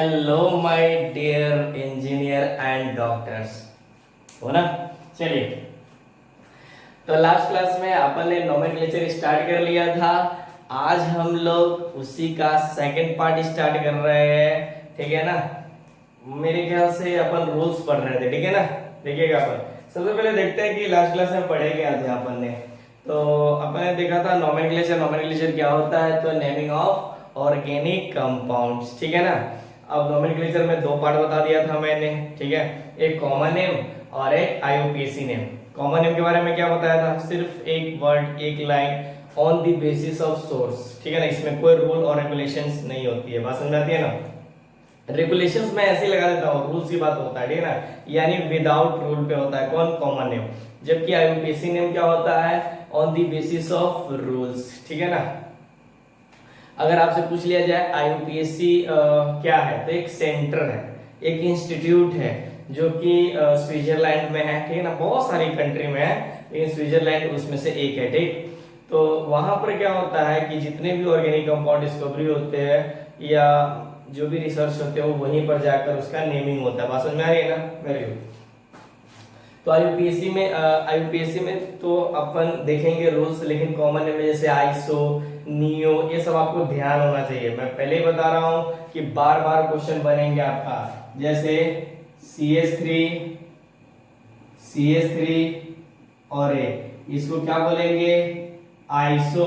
Hello my dear engineer and doctors, हो ना। चलिए, तो लास्ट क्लास में अपन ने नोमेनक्लेचर स्टार्ट कर लिया था। आज हम लोग उसी का सेकंड पार्ट स्टार्ट कर रहे हैं, ठीक है ना। मेरे ख्याल से अपन रूल्स पढ़ रहे थे, ठीक है ना। देखिएगा, अपन सबसे पहले देखते हैं कि लास्ट क्लास में पढ़े क्या थे अपन ने। तो अपन ने देखा था नोमेनक्लेचर। नोमेनक्लेचर क्या होता है, तो नेमिंग ऑफ ऑर्गेनिक कंपाउंड्स, ठीक है ना। अब नोमेनक्लेचर में दो पार्ट बता दिया था मैंने, ठीक है। एक कॉमन नेम और एक आईयूपीएसी नेम। कॉमन नेम के बारे में क्या बताया था, सिर्फ एक वर्ड, एक line, on the basis of source, ठीक है ना। इसमें कोई रूल और रेगुलेशंस नहीं होती है, बात समझ में आती है ना। रेगुलेशंस में ऐसे ही लगा देता हूँ, रूल्स की बात होता है, ठीक है ना। यानी विदाउट रूल पे होता है कौन, कॉमन नेम। जबकि आईयूपीएसी नेम क्या होता है, on the basis of rules, ठीक है ना। अगर आपसे पूछ लिया जाए आईयूपीएसी क्या है, तो एक सेंटर है, एक इंस्टीट्यूट है जो कि स्विट्जरलैंड में है, ठीक है ना। बहुत सारी कंट्री में है, लेकिन स्विट्जरलैंड उसमें से एक है, ठीक। तो वहां पर क्या होता है कि जितने भी ऑर्गेनिक कंपाउंड डिस्कवरी होते हैं या जो भी रिसर्च होते हैं वो वहीं पर जाकर उसका नेमिंग होता है। बात समझ में आ रही है ना, वेरी गुड। तो आईयूपीएसी में तो अपन देखेंगे रूल्स, लेकिन कॉमन में जैसे आईसो, नियो, ये सब आपको ध्यान होना चाहिए। मैं पहले ही बता रहा हूं कि बार बार क्वेश्चन बनेंगे आपका, जैसे CH3 और इसको क्या बोलेंगे, आइसो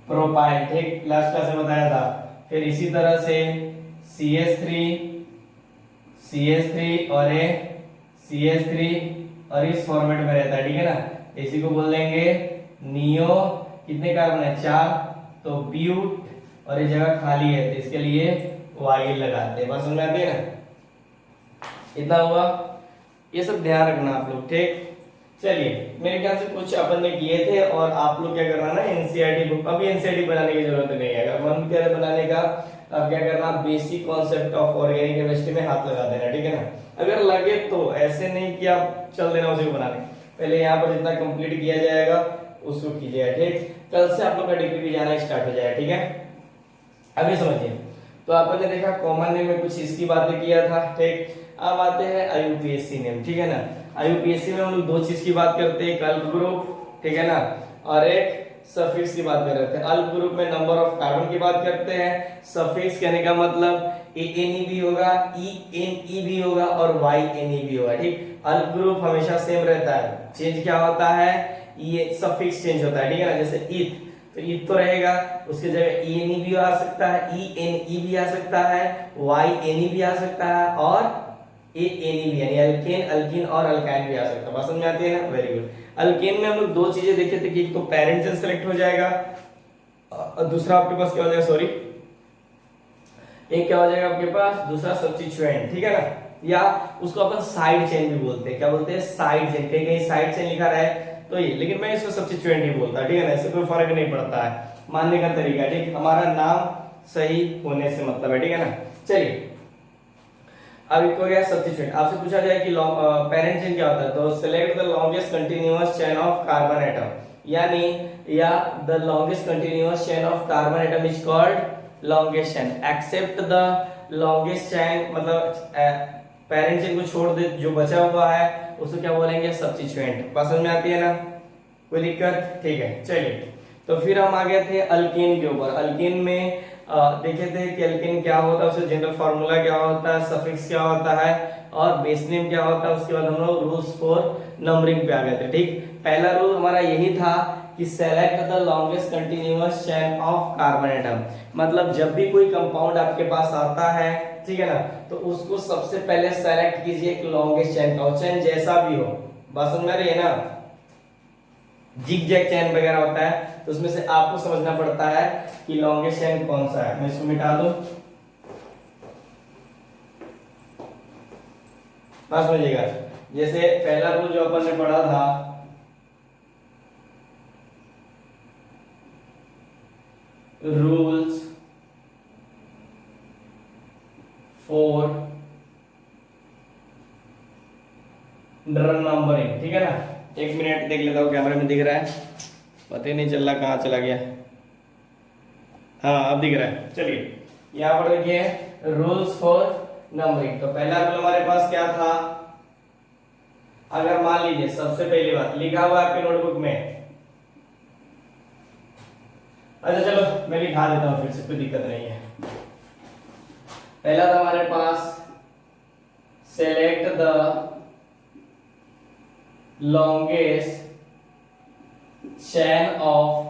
प्रोपाइल, ठीक, लास्ट क्लास में बताया था। फिर इसी तरह से CH3 और CH3 और इस फॉर्मेट में रहता है, ठीक है ना। इसी को बोल देंगे नियो। कितने कार्बन है, 4, तो ब्यूट, और ये जगह खाली है तो इसके लिए वाई लगाते हैं। बस समझ में आती है ना, इतना हुआ। ये सब ध्यान रखना आप लोग, ठीक। चलिए, मेरे ख्याल से कुछ अपन ने किए थे और आप लोग क्या करना ना, एनसीईआरटी बुक, अभी एनसीईआरटी बनाने की जरूरत नहीं है। अगर मन करे बनाने का, अब क्या करना, basic concept of organic chemistry में हाथ लगा देना, ठीक है ना। अगर लगे तो, ऐसे नहीं कि आप चल देना उसी को बनाने, पहले यहाँ पर जितना कंप्लीट किया जाएगा उसको कीजिएगा, ठीक। कल से आप लोग का डिग्री भी जाना स्टार्ट हो जाएगा, ठीक है। अभी समझिए, तो आपने देखा कॉमन नेम में कुछ इसकी बातें किया था, ठीक। अब आते हैं आईयूपीएसी नेम, ठीक है ना। आईयूपीएसी में हम लोग दो चीज की बात करते हैं, एक अल्प ग्रुप, ठीक है ना, और एक सफिक्स की बात कर रहे थे। अल्प ग्रुप में नंबर ऑफ कार्बन की बात करते हैं। सफिक्स कहने का मतलब ANE भी होगा, ENE भी होगा और YNE भी होगा, ठीक। अल्प ग्रुप हमेशा सेम रहता है, चेंज क्या होता है, ये सफिक्स चेंज होता है, ठीक है ना। जैसे ईथ, तो ईथ तो रहेगा, उसकी जगह ENE भी आ सकता है, ENE भी आ सकता है, YNE भी आ सकता है और ANE भी, यानी अल्केन, अल्कीन और अल्काइन भी आ सकता है। बात समझ में आती है ना, वेरी गुड। अल्केन में हम लोग दो चीजें देखे थे कि एक तो पेरेंट चेन सेलेक्ट हो जाएगा और दूसरा आपके पास क्या हो जाएगा, सॉरी, एक क्या हो जाएगा आपके पास, दूसरा सब्स्टिट्यूएंट, ठीक है ना। या उसको अपन साइड चेन भी बोलते हैं, क्या बोलते हैं, साइड चेन। कहीं कहीं साइड चेन लिखा रहा है तो ये, लेकिन मैं इसको सब्स्टिट्यूएंट ही बोलता, ठीक है ना। इससे कोई फर्क नहीं पड़ता है, मानने का तरीका, ठीक। हमारा नाम सही होने से मतलब है, ठीक है ना। चलिए, अब एक हो गया सब्स्टिट्यूएंट। आपसे पूछा जाए कि पेरेंट चेन क्या होता है, तो select the longest continuous chain of carbon atom, यानी या the longest continuous chain of carbon atom is called longest chain. Except the longest chain, मतलब पेरेंट चेन को छोड़ दे, जो बचा हुआ है उसको क्या बोलेंगे, सब्स्टिट्यूएंट। बात समझ में आती है ना, कोई दिक्कत, ठीक है। चलिए, तो फिर हम आ गए थे अल्केन के ऊपर। अल्केन में देखे थे कि अल्केन क्या होता है, उसका जनरल फार्मूला क्या होता है, सफिक्स क्या होता है और बेस नेम क्या होता है। उसके बाद हम लोग रूल्स फॉर नंबरिंग पे आ गए थे, ठीक। पहला रूल हमारा यही था कि select the longest continuous chain of carbon atom, मतलब जब भी कोई कंपाउंड आपके पास आता है, ठीक है ना, तो उसको सबसे पहले सेलेक्ट कीजिए एक लॉन्गेस्ट चेन का, चेन जैसा भी हो। बात समझ में आ रही है ना, जिग जैग चेन वगैरह होता है तो उसमें से आपको समझना पड़ता है कि लॉन्गेस्ट चेन कौन सा है। मैं इसको मिटा दूं, बात समझिएगा। जैसे पहला रूल जो अपन ने पढ़ा था, रूल्स फॉर नंबरिंग, ठीक है ना। एक मिनट देख लेता हूँ, कैमरे में दिख रहा है, पता ही नहीं चल रहा कहाँ चला गया। हाँ, अब दिख रहा है। चलिए, यहाँ पर देखिए रूल्स फॉर नंबरिंग। तो पहला रूल हमारे पास क्या था, अगर मान लीजिए सबसे पहली बात लिखा हुआ है आपके नोटबुक में, अच्छा चलो मैं लिखा देता हूं फिर से, कोई दिक्कत नहीं है। पहला था हमारे पास select the longest chain of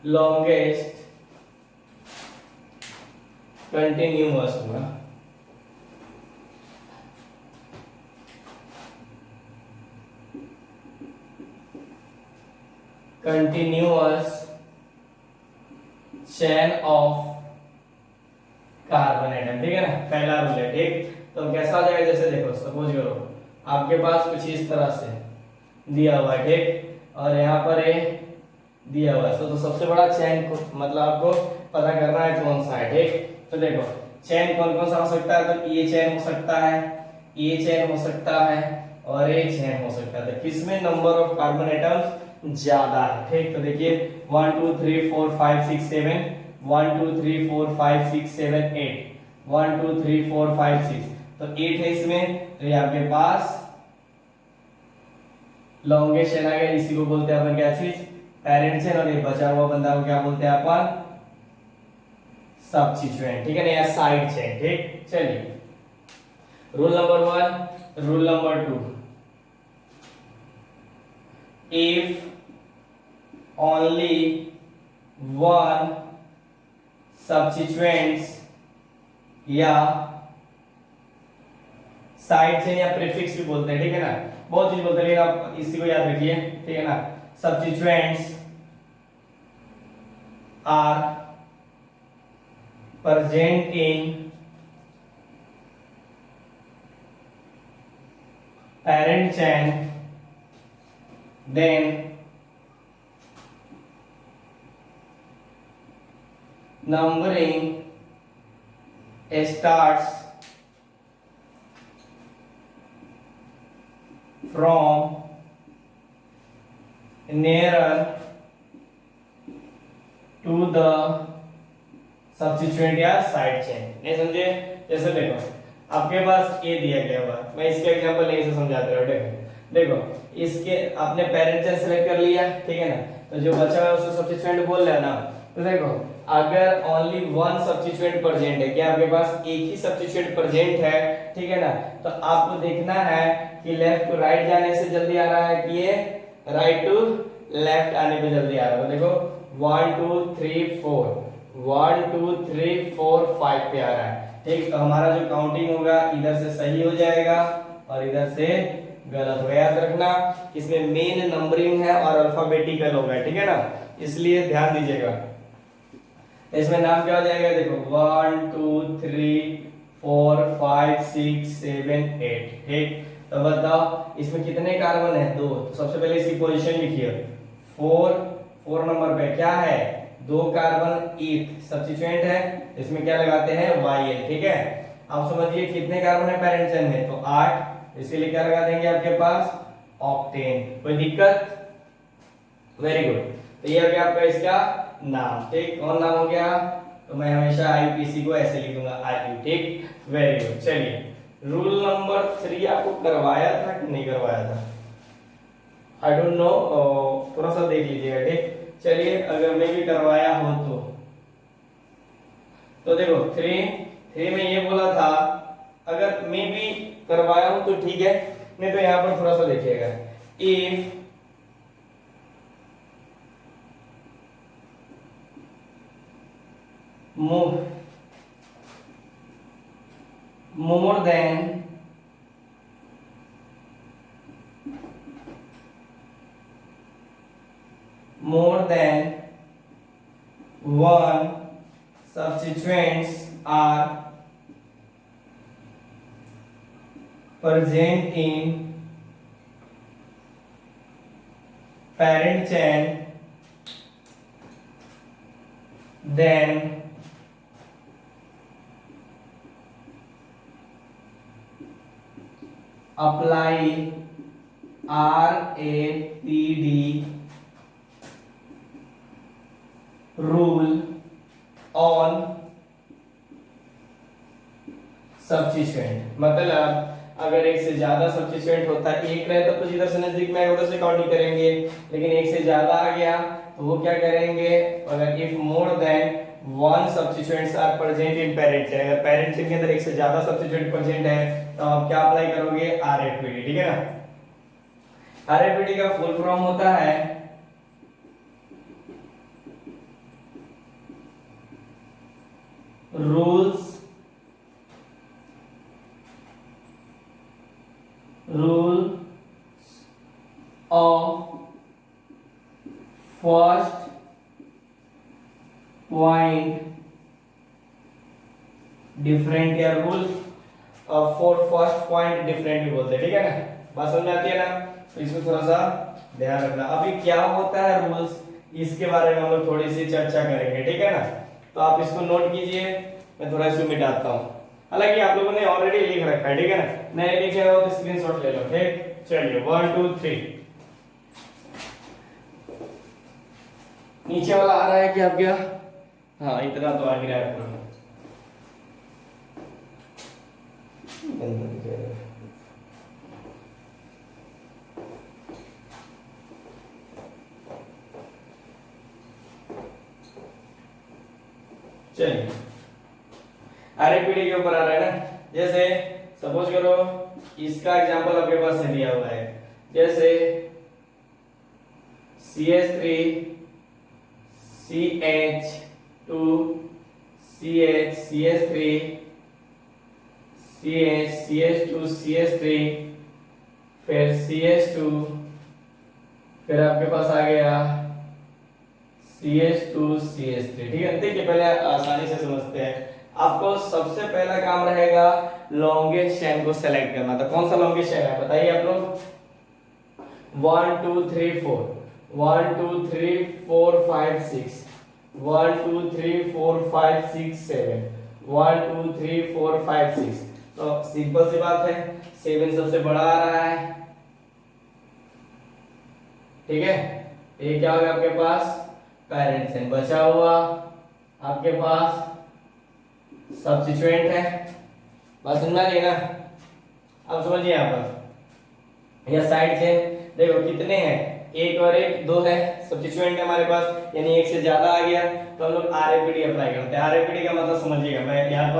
longest continuous हुआ, continuous chain of carbon atom, ठीक है ना, पहला रूल है। ठीक, तो कैसा हो जाएगा, जैसे देखो सपोज करो आपके पास कुछ इस तरह से दिया हुआ है, ठीक, और यहाँ पर ये दिया हुआ है, तो सबसे बड़ा चेन को मतलब आपको पता करना है कौन सा है। ठीक, तो देखो चेन कौन कौन सा हो सकता है, तो ये चेन हो सकता है, ये चेन हो सकता है और ये चेन हो सकता है। तो किसमें नंबर ऑफ कार्बन एटम्स ज्यादा है। ठीक, तो देखिए 1 2 3 4 5 6 7, 1 2 3 4 5 6 7 8, 1 2 3 4 5 6, तो 8 है इसमें। तो ये आपके पास लॉन्गेस्ट चेन आ गया, इसी को बोलते हैं अपन क्या चीज, पेरेंट चेन, और ये बचा हुआ बंदा को क्या बोलते हैं अपन, सबस्टिट्यूएंट, ठीक है ना, या साइड चेन। ठीक, चलिए rule number 1, rule number 2, if only one substituents या साइड चेन या प्रीफिक्स भी बोलते हैं, ठीक है ना, बहुत चीज बोलते हैं, लेकिन आप इसी को याद रखिए, ठीक है ना। substituents are present in parent chain, then numbering starts from nearer to the substituent या साइड चेन। नहीं समझे, जैसे देखो आपके पास ए दिया गया हुआ, मैं इसके एग्जांपल नहीं से समझाते रहो। देखो इसके आपने पेरेंट चेन सेलेक्ट कर लिया, ठीक है ना, तो जो बचा है उसको सब्स्टिट्यूएंट बोल रहे हैं ना। तो देखो अगर ओनली वन सब्स्टिट्यूएंट प्रेजेंट है, क्या आपके पास एक ही सब्स्टिट्यूएंट प्रेजेंट है, ठीक है ना, तो आपको देखना है कि लेफ्ट टू राइट जाने से जल्दी आ रहा है कि ये राइट टू लेफ्ट आने पे जल्दी आ रहा है। तो देखो 1 2 3 4, 1 2 3 4 5 पे आ रहा है। ठीक, तो हमारा जो काउंटिंग होगा इधर से सही हो जाएगा और इधर से गलत होगा। याद रखना इसमें मेन नंबरिंग है और अल्फाबेटिकल होगा, ठीक है ना, इसलिए ध्यान दीजिएगा। इसमें नाम क्या हो जाएगा, देखो 1 2 3 4 5 6 7 8। ठीक, तो बताओ इसमें कितने कार्बन है, 2। तो सबसे पहले इसकी पोजीशन लिखिए, 4 नंबर पे क्या है, 2 कार्बन, एक सब्स्टिट्यूएंट है, इसमें क्या लगाते हैं YL। ठीक है, आप समझिए कितने कार्बन है पेरेंट चेन में, तो 8, इसके लिए क्या लगा देंगे आपके पास ऑक्टेन। कोई दिक्कत, वेरी गुड। तो ये हो गया आपका इसका नाम। ठीक, कौन नाम हो गया, तो मैं हमेशा IUPAC को ऐसे लिखूंगा IU। ठीक, वेरी गुड। चलिए रूल नंबर 3 आपको करवाया था कि नहीं करवाया था, आई डोंट नो, थोड़ा सा देख लीजिएगा। ठीक, चलिए अगर मैं भी करवाया हो तो देखो 3 में ये बोला था, अगर मैं भी करवाया हूं तो ठीक है, नहीं तो यहां पर थोड़ा सा देखिएगा, if more than one substituents are present in parent chain, then apply RAPD rule on substituent. मतलब अगर एक से ज्यादा सब्स्टिट्यूएंट होता है, एक रहे तब तो जिधर से नजदीक में आएगा उधर से काउंट नहीं करेंगे, लेकिन एक से ज्यादा आ गया तो वो क्या करेंगे, अगर if more than one substituents are present in parent chain, अगर पेरेंट चेन के अंदर एक से ज्यादा सब्स्टिट्यूएंट प्रेजेंट है तो आप क्या अप्लाई करोगे, आरएफपीडी। ठीक है ना। आरएफपीडी का फुल फॉर्म होता है rules of first point different, या rule for first point different भी बोलते हैं। ठीक है ना, बात समझ में आती है ना। तो इसको थोड़ा सा ध्यान रखना। अभी क्या होता है रूल्स, इसके बारे में हम लोग थोड़ी सी चर्चा करेंगे। ठीक है ना, तो आप इसको नोट कीजिए, मैं थोड़ा सा मिटाता हूँ। हालांकि आप लोगों ने ऑलरेडी लिख रखा है, ठीक है ना, नहीं लिखे हो तो स्क्रीनशॉट ले लो। ठीक, चलिए 1 2 3। नीचे वाला आ रहा है कि आप क्या, हाँ इतना तो आ गया है। चलिए आरएफपीडी के ऊपर आ रहा है ना। जैसे सपोज करो इसका एग्जांपल आपके पास से दिया हुआ है, जैसे CH3 CH2 CH CH3 CH CH2 CH3 फिर CH2, फिर आपके पास आ गया CH2 CH3। ठीक है, देखिए पहले आसानी से समझते हैं। आपको सबसे पहला काम रहेगा लॉन्गेस्ट चेन को सेलेक्ट करना। तो कौन सा लॉन्गेस्ट चेन है बताइए आप लोग। 1 2 3 4 1 2 3 4 5 6 1 2 3 4 5 6 7 1 2 3 4 5 6। तो सिंपल सी बात है, 7 सबसे बड़ा आ रहा है। ठीक है, ये क्या होगा आपके पास, पेरेंट चेन। बचा हुआ आपके पास सब्स्टिट्यूएंट है। बात समझ में आ रही है ना। अब समझिए यहाँ पर यह साइड चेन देखो कितने हैं, एक और एक दो है, सब्स्टिट्यूएंट है हमारे पास, यानी एक से ज्यादा आ गया तो हम लोग आरएफपीडी अप्लाई करते हैं। आरएफपीडी का मतलब समझिएगा, मैं यहाँ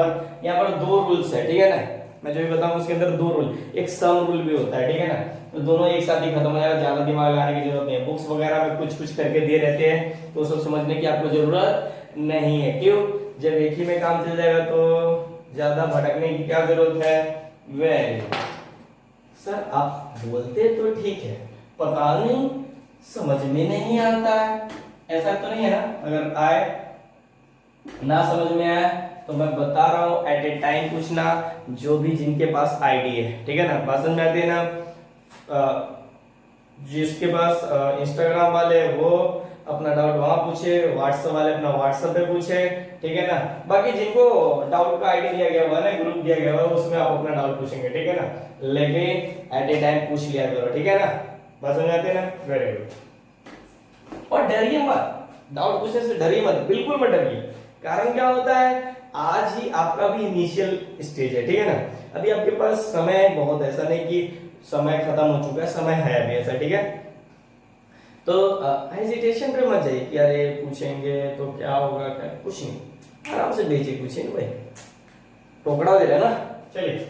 पर दो रूल्स है। ठीक है ना, मैं जो भी बताऊं उसके अंदर दो रूल, एक सम रूल भी होता है। ठीक है ना, तो दोनों एक साथ ही खत्म हो जाएगा, ज्यादा दिमाग लगाने की जरूरत नहीं है। बुक्स वगैरह में कुछ कुछ करके दिए रहते हैं तो सब समझने की आपको जरूरत नहीं है। क्यों, जब एक ही में काम चल जाएगा तो ज्यादा भटकने की क्या जरूरत है। वेरी सर आप बोलते तो ठीक है, पता नहीं समझ में नहीं आता है, ऐसा तो नहीं है ना। अगर आए ना समझ में आए तो मैं बता रहा हूं एट ए टाइम पूछना, जो भी जिनके पास आईडी है। ठीक है ना, बात समझ में आती है ना। जिसके पास इंस्टाग्राम वाले वो अपना डाउट वहां पूछे, व्हाट्सएप वाले अपना व्हाट्सएप पे पूछे। ठीक है ना, बाकी जिनको डाउट का आईडी दिया गया हुआ है ना, ग्रुप दिया गया हुआ है, उसमें आप अपना डाउट पूछेंगे। ठीक है ना, लेकिन एट ए टाइम पूछ लिया करो। ठीक है ना, बात समझ आती है ना। Very good. और डरिए मत, डाउट पूछने से डरिए मत, बिल्कुल मत डरिए। कारण क्या होता है, आज ही आपका भी इनिशियल स्टेज है। ठीक है ना, अभी आपके पास समय बहुत, ऐसा नहीं कि समय खत्म हो चुका है, समय है अभी ऐसा। ठीक है, तो हेजिटेशन पे मत जाइए कि अरे पूछेंगे तो क्या होगा, क्या कुछ नहीं, आराम से भेजिए, पूछिए ना भाई, टोकरा दे रहे ना। चलिए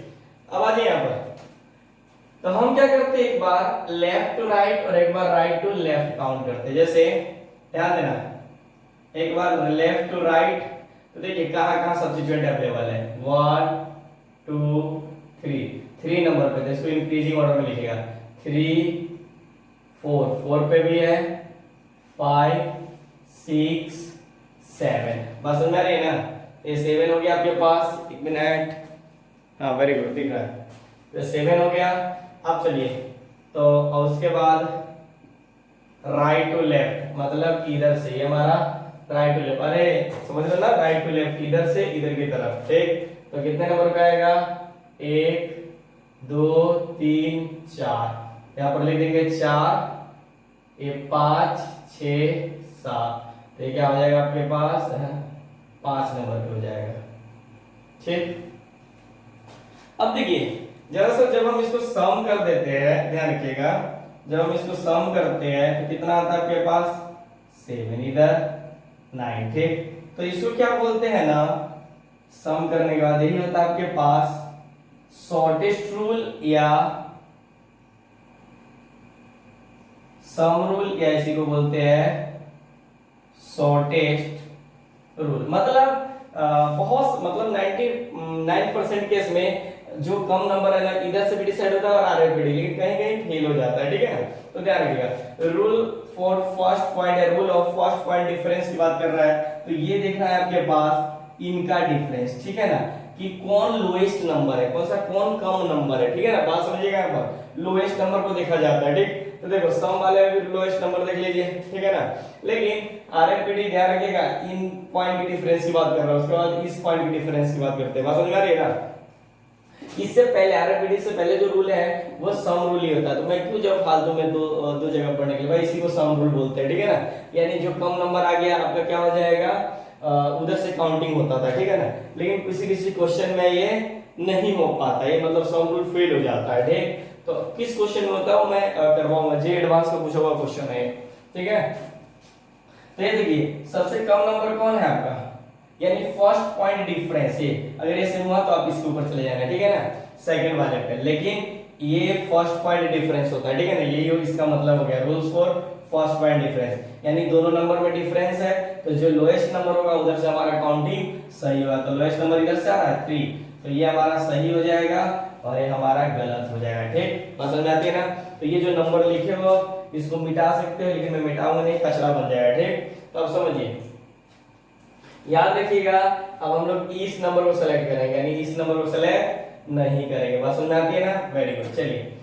अब आ जाइए यहाँ पर। तो हम क्या करते हैं, एक बार लेफ्ट टू राइट और एक बार राइट टू लेफ्ट काउंट करते हैं। जैसे ध्यान देना, एक बार लेफ्ट टू राइट, तो देखिए कहाँ कहाँ सब्स्टिट्यूएंट अवेलेबल है। 1 2 3 नंबर पे, तो इसको इंक्रीजिंग ऑर्डर में लिखेगा। 3 4 पे भी है, 5 6 7। बस समझ में आ रही है ना। ये 7 हो गया आपके पास, एक मिनट, हाँ वेरी गुड, दिख रहा है, तो 7 हो गया। अब चलिए, तो और उसके बाद राइट टू लेफ्ट, मतलब इधर से, ये हमारा राइट टू लेफ्ट, अरे समझ रहे ना, राइट टू लेफ्ट, इधर से इधर की तरफ। ठीक, तो कितने नंबर पे आएगा, 1 2 3 4, यहाँ पर लिख देंगे 4, ये 5 6 7, तो ये क्या हो जाएगा आपके पास 5 नंबर पे हो जाएगा। ठीक, अब देखिए जरा सा जब हम इसको सम कर देते हैं, ध्यान रखिएगा, जब हम इसको सम करते हैं तो कितना आता है आपके पास 7 इधर 9। ठीक, तो इसको क्या बोलते हैं ना, सम करने के बाद यही होता है आपके पास शॉर्टेस्ट रूल या सम रूल, या इसी को बोलते हैं शॉर्टेस्ट रूल। मतलब बहुत मतलब 99% केस में जो कम नंबर है ना इधर से भी डिसाइड होता है और आर पे लेकिन कहीं कहीं फेल हो जाता है। ठीक है ना, तो ध्यान रखिएगा रूल फॉर फर्स्ट पॉइंट है, rule of first point difference की बात कर रहा है, तो ये देखना है आपके पास इनका डिफरेंस। ठीक है ना, कि कौन लोएस्ट नंबर है, कौन सा कौन कम नंबर है। ठीक है ना, बात समझिएगा, यहाँ पर लोएस्ट नंबर को देखा जाता है। ठीक, तो देखो सम वाले में भी लोएस्ट नंबर देख लीजिए। ठीक है ना, लेकिन आरएफपीडी ध्यान रखिएगा इन पॉइंट की डिफरेंस की बात कर रहा है, उसके बाद इस पॉइंट की डिफरेंस की बात करते हैं। बात समझ में आ रही है ना, इससे पहले आरएफपीडी से पहले जो रूल है वो सम रूल ही होता है। तो मैं क्यों जब फालतू में दो जगह पढ़ने के लिए, भाई इसी को सम रूल बोलते हैं। ठीक है ना, यानी जो कम नंबर आ गया आपका क्या हो जाएगा, उधर से काउंटिंग होता था। ठीक है ना, लेकिन किसी किसी क्वेश्चन में ये नहीं हो पाता, ये मतलब सम रूल फेल हो जाता है। ठीक, तो किस क्वेश्चन में होता है वो मैं करवाऊंगा, जे एडवांस का पूछा हुआ क्वेश्चन है। ठीक है, तो ये देखिए सबसे कम नंबर कौन है आपका, यानी फर्स्ट पॉइंट डिफरेंस ये, अगर ये सेम हुआ तो आप इसके ऊपर चले जाना। ठीक है ना, सेकंड वाले पे, लेकिन ये फर्स्ट पॉइंट डिफरेंस होता है। ठीक है ना, यही इसका मतलब हो गया rules for first point difference, यानी दोनों नंबर में डिफरेंस है तो जो लोएस्ट नंबर होगा उधर से हमारा काउंटिंग सही होगा। तो लोएस्ट नंबर इधर से आ रहा है 3, तो ये हमारा सही हो जाएगा और ये हमारा गलत हो जाएगा। ठीक, समझ में आती है ना, तो ये जो नंबर लिखे हो इसको मिटा सकते हो, लेकिन मैं मिटाऊंगा नहीं, कचरा बन जाएगा। ठीक, तो अब समझिए, याद रखिएगा अब हम लोग इस नंबर को सेलेक्ट करेंगे, यानी इस नंबर को सेलेक्ट नहीं करेंगे। बात समझ में आती है ना, वेरी गुड। चलिए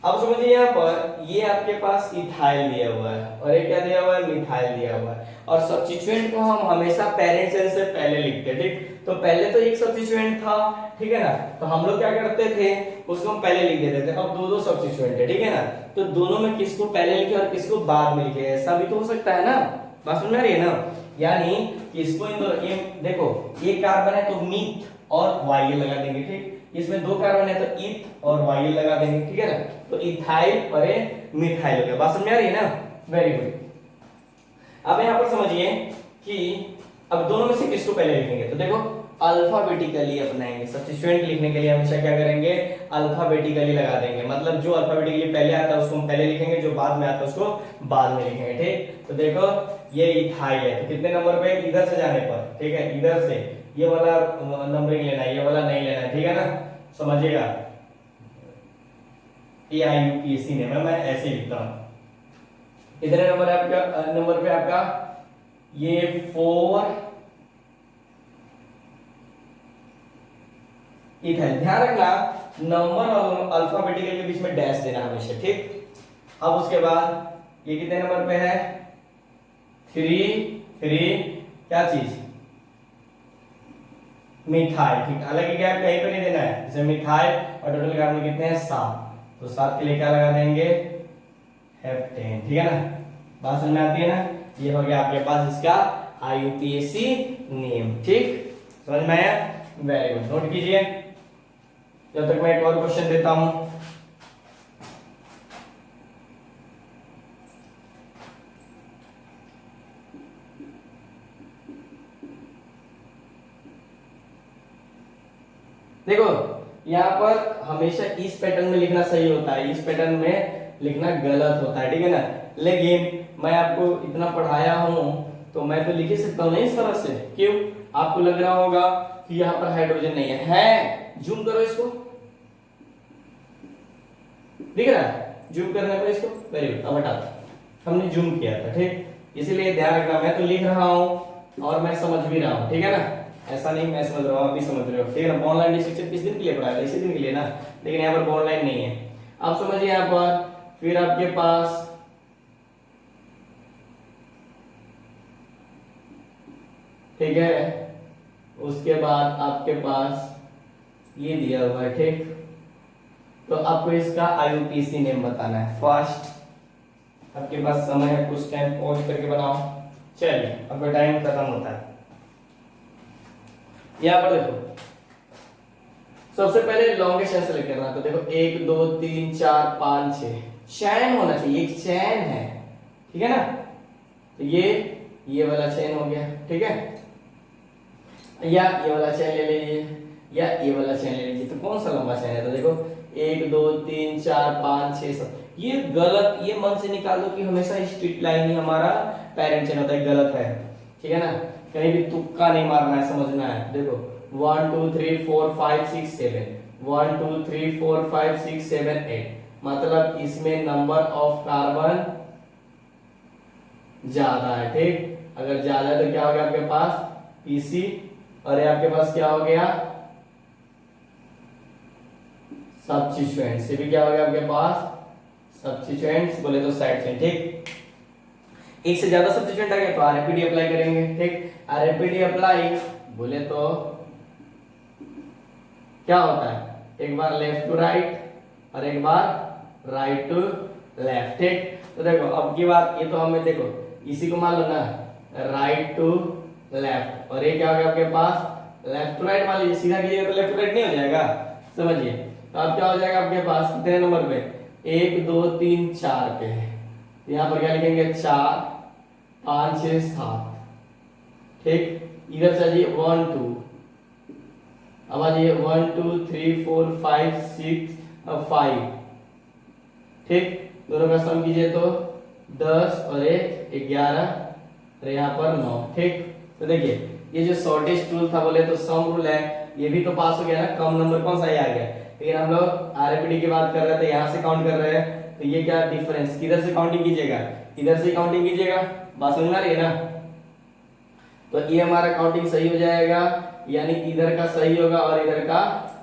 अब समझिए, यहाँ पर ये आपके पास इथाइल दिया हुआ है और ये क्या दिया हुआ है, मिथाइल दिया हुआ है, और सब्स्टिट्यूएंट को हम हमेशा पेरेंट्स से पहले लिखते हैं। ठीक, तो पहले तो एक सब्स्टिट्यूएंट था। ठीक है ना, तो हम लोग क्या करते थे, उसको हम पहले लिख देते थे। अब दो सब्स्टिट्यूएंट है। ठीक है ना, तो दोनों में किसको पहले लिखे और किसको बाद में लिखे, ऐसा भी तो हो सकता है ना। बात समझ में आ रही है ना, यानी किसको इन दोनों, ये देखो एक कार्बन है तो मीथ और वाई लगा देंगे। ठीक, इसमें 2 कार्बन है तो इथ और वाई लगा देंगे। ठीक है ना, तो इथाइल और मिथाइल हो गया। बात समझ में आ रही है ना, वेरी गुड। अब यहाँ पर समझिए कि अब दोनों में से किसको पहले लिखेंगे, तो देखो अल्फाबेटिकली अपनाएंगे। सब्स्टिट्यूएंट लिखने के लिए हमेशा क्या करेंगे, अल्फाबेटिकली लगा देंगे। मतलब जो अल्फाबेटिकली पहले आता है उसको हम पहले लिखेंगे, जो बाद में आता है उसको बाद में लिखेंगे। ठीक, तो देखो ये इथाइल है तो कितने नंबर पे, इधर से जाने पर। ठीक है, इधर से ये वाला नंबरिंग लेना है, ये वाला नहीं लेना है। ठीक है ना, समझिएगा, AIUPAC ने मैं ऐसे लिखता हूं। कितने नंबर है आपका, नंबर पे आपका ये 4 इथाइल। ध्यान रखना नंबर और अल्फाबेटिकल के बीच में डैश देना हमेशा। ठीक, अब उसके बाद ये कितने नंबर पे है, 3 क्या चीज, मिथाइल। ठीक, हालांकि क्या कहीं पर नहीं देना है, जैसे मिथाइल और टोटल कार्बन कितने हैं 7, तो 7 के लिए क्या लगा देंगे, हेप्टेन। ठीक है ना, बात समझ में आती है ना, ये हो गया आपके पास इसका IUPAC नेम। ठीक, समझ में आया, वेरी गुड। नोट कीजिए जब तक मैं एक और क्वेश्चन देता हूं। देखो यहाँ पर हमेशा इस पैटर्न में लिखना सही होता है, इस पैटर्न में लिखना गलत होता है। ठीक है ना, लेकिन मैं आपको इतना पढ़ाया हूं तो मैं तो लिख ही सकता हूं ना इस तरह से। क्यों, आपको लग रहा होगा कि यहाँ पर हाइड्रोजन नहीं है, जूम करो इसको, दिख रहा है, जूम करने पर इसको, वेरी गुड। अब हटा दो, हमने जूम किया था। ठीक, इसीलिए ध्यान रखना, मैं तो लिख रहा हूं और मैं समझ भी रहा हूं। ठीक है ना, ऐसा नहीं मैं समझ रहा हूं आप भी समझ रहे हो। ठीक है ना, ऑनलाइन डिस्ट्रक्चर किस दिन के लिए पढ़ाया था, इसी दिन के लिए ना, लेकिन यहाँ पर ऑनलाइन नहीं है। आप समझिए यहाँ पर फिर आपके पास ठीक है, उसके बाद आपके पास ये दिया हुआ है। ठीक, तो आपको इसका IUPAC नेम बताना है। फर्स्ट आपके पास समय है, कुछ टाइम पॉज करके बनाओ। चलिए अब टाइम खत्म होता है। यहाँ पर देखो सबसे पहले लॉन्गेस्ट चेन सेलेक्ट करना, तो देखो 1 2 3 4 5 6 चैन होना चाहिए, एक चैन है, ठीक है ना। तो ये वाला चेन हो गया, ठीक है, या ये वाला चेन ले लीजिए, या ये वाला चेन ले लीजिए। तो कौन सा लंबा चेन है, तो देखो 1 2 3 4 5 6 7, ये गलत, ये मन से निकाल दो कि हमेशा स्ट्रेट लाइन ही हमारा पेरेंट चेन होता है, गलत है, ठीक है ना। कहीं भी तुक्का नहीं मारना है, समझना है। देखो 1 2 3 4 5 6 7, 1 2 3 4 5 6 7 8, मतलब इसमें नंबर ऑफ कार्बन ज्यादा है, ठीक। अगर ज्यादा है तो क्या हो गया आपके पास पीसी, और ये आपके पास क्या हो गया सब्स्टिट्यूएंट्स, ये भी क्या हो गया आपके पास सब्स्टिट्यूएंट्स, बोले तो साइड चेन, ठीक। एक से ज्यादा सब्स्टिट्यूएंट आ गया तो आरएपीडी अप्लाई करेंगे, ठीक। आरएपीडी अप्लाई बोले तो क्या होता है, एक बार लेफ्ट टू राइट और एक बार राइट टू लेफ्ट, ठीक। तो देखो अब की बात, ये तो हमें देखो इसी को मान लो ना राइट टू लेफ्ट, और ये क्या हो गया आपके पास लेफ्ट टू राइट, मान लीजिए सीधा कीजिएगा तो लेफ्ट टू राइट नहीं हो जाएगा, समझिए। तो अब क्या हो जाएगा आपके पास कितने नंबर पे 1 2 3 4 पे, यहाँ पर क्या लिखेंगे 4 5 6 7, ठीक। इधर से आइए 1 2, अब आ जाइए 1 2 3 4 5 6 5, ठीक। दोनों का सम कीजिए तो 10 और 1 11 और यहाँ पर 9, ठीक। तो देखिए ये जो शॉर्टेस्ट रूल था बोले तो सम रूल है, ये भी तो पास हो गया ना, कम नंबर कौन सा ही आ गया। लेकिन हम लोग आरएपीडी की बात कर रहे थे, यहाँ से काउंट कर रहे हैं, तो ये क्या डिफरेंस, किधर से काउंटिंग कीजिएगा, इधर से काउंटिंग कीजिएगा, बात समझ में आ रही है ना। तो ये हमारा काउंटिंग सही हो जाएगा, यानी इधर का सही होगा और इधर का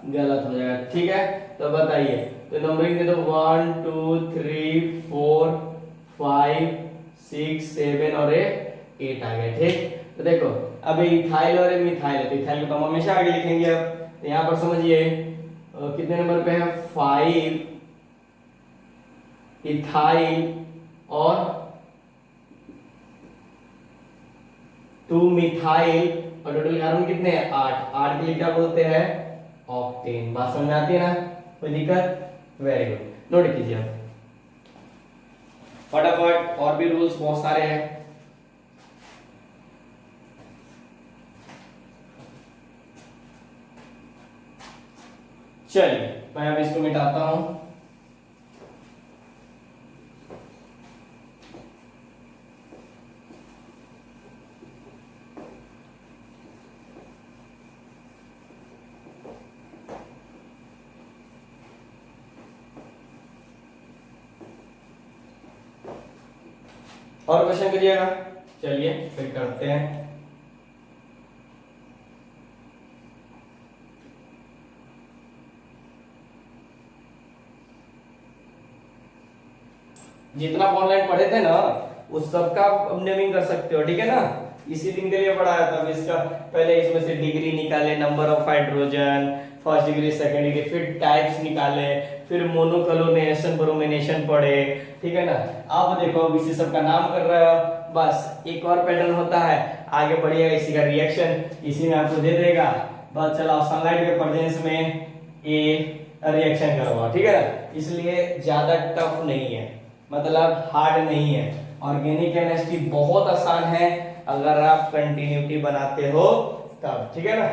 गलत हो जाएगा, ठीक है। तो बताइए, तो नंबरिंग दे दो 1 2 3 4 5 6 7 और 8 आ गए, ठीक। तो देखो अब इथाइल और मिथाइल है, तो इथाइल को हम हमेशा आगे लिखेंगे। अब तो यहाँ पर समझिए कितने नंबर पे है 5 इथाइल और 2 मिथाइल, और टोटल कार्बन कितने हैं 8, 8 के लिए क्या बोलते हैं ऑक्टेन। बात समझ में आती है ना, कोई दिक्कत, वेरी गुड, नोट कीजिए आप फटाफट, और भी रूल्स बहुत सारे हैं। चलिए मैं अब इसको मिटाता हूं। और क्वेश्चन करिएगा, चलिए फिर करते हैं। जितना ऑनलाइन पढ़े थे ना उस सबका अब नेमिंग कर सकते हो, ठीक है ना। इसी दिन के लिए पढ़ाया था, इसका पहले इसमें से डिग्री निकाले, number of hydrogen, first degree second degree, फिर टाइप्स निकाले, फिर मोनोक्लोनेशन ब्रोमिनेशन पढ़े, ठीक है ना। अब देखो अब इसी सब का नाम कर रहे हो, बस एक और पैटर्न होता है, आगे बढ़िएगा, इसी का रिएक्शन इसी में आपको दे देगा, बस चलो सनलाइट के प्रेजेंस में ये रिएक्शन करवाओ, ठीक है ना। इसलिए ज्यादा टफ नहीं है, मतलब हार्ड नहीं है। ऑर्गेनिक केमिस्ट्री बहुत आसान है अगर आप कंटिन्यूटी बनाते हो तब, ठीक है ना।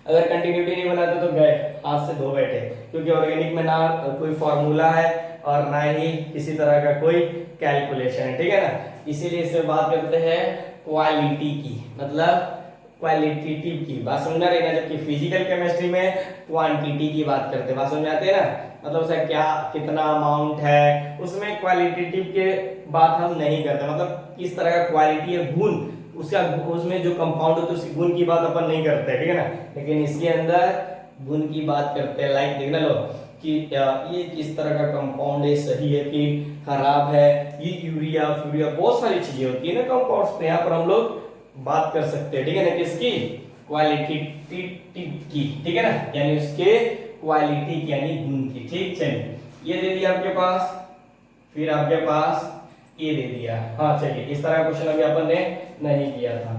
अगर कंटिन्यूटी नहीं बनाते तो गए हाथ से धो बैठे, क्योंकि ऑर्गेनिक में ना कोई फॉर्मूला है और ना ही किसी तरह का कोई कैलकुलेशन है, ठीक है ना। इसीलिए इसमें बात करते हैं क्वालिटी की, मतलब क्वालिटेटिव की, बात समझ रहे ना। जबकि फिजिकल केमिस्ट्री में क्वांटिटी की बात करते हैं, बात समझ आती है ना, मतलब उसका क्या कितना अमाउंट है, उसमें क्वालिटेटिव के बात हम नहीं करते, मतलब किस तरह का क्वालिटी है, गुण उसका, उसमें जो कंपाउंड होता है उसकी गुण की बात अपन नहीं करते, ठीक है ना। लेकिन इसके अंदर गुण की बात करते हैं, लाइक देखना लो कि ये किस तरह का कंपाउंड है, सही है कि खराब है, ये यूरिया फ्यूरिया बहुत सारी चीजें होती है ना कंपाउंड्स पे, यहाँ पर हम लोग बात कर सकते हैं, ठीक है ना, किसकी क्वालिटेटिव की, ठीक है ना, यानी उसके क्वालिटी की यानी गुण की, ठीक। चलिए ये दे दिया आपके पास, फिर आपके पास ये दे दिया, हाँ चलिए इस तरह का क्वेश्चन अभी अपन ने नहीं किया था।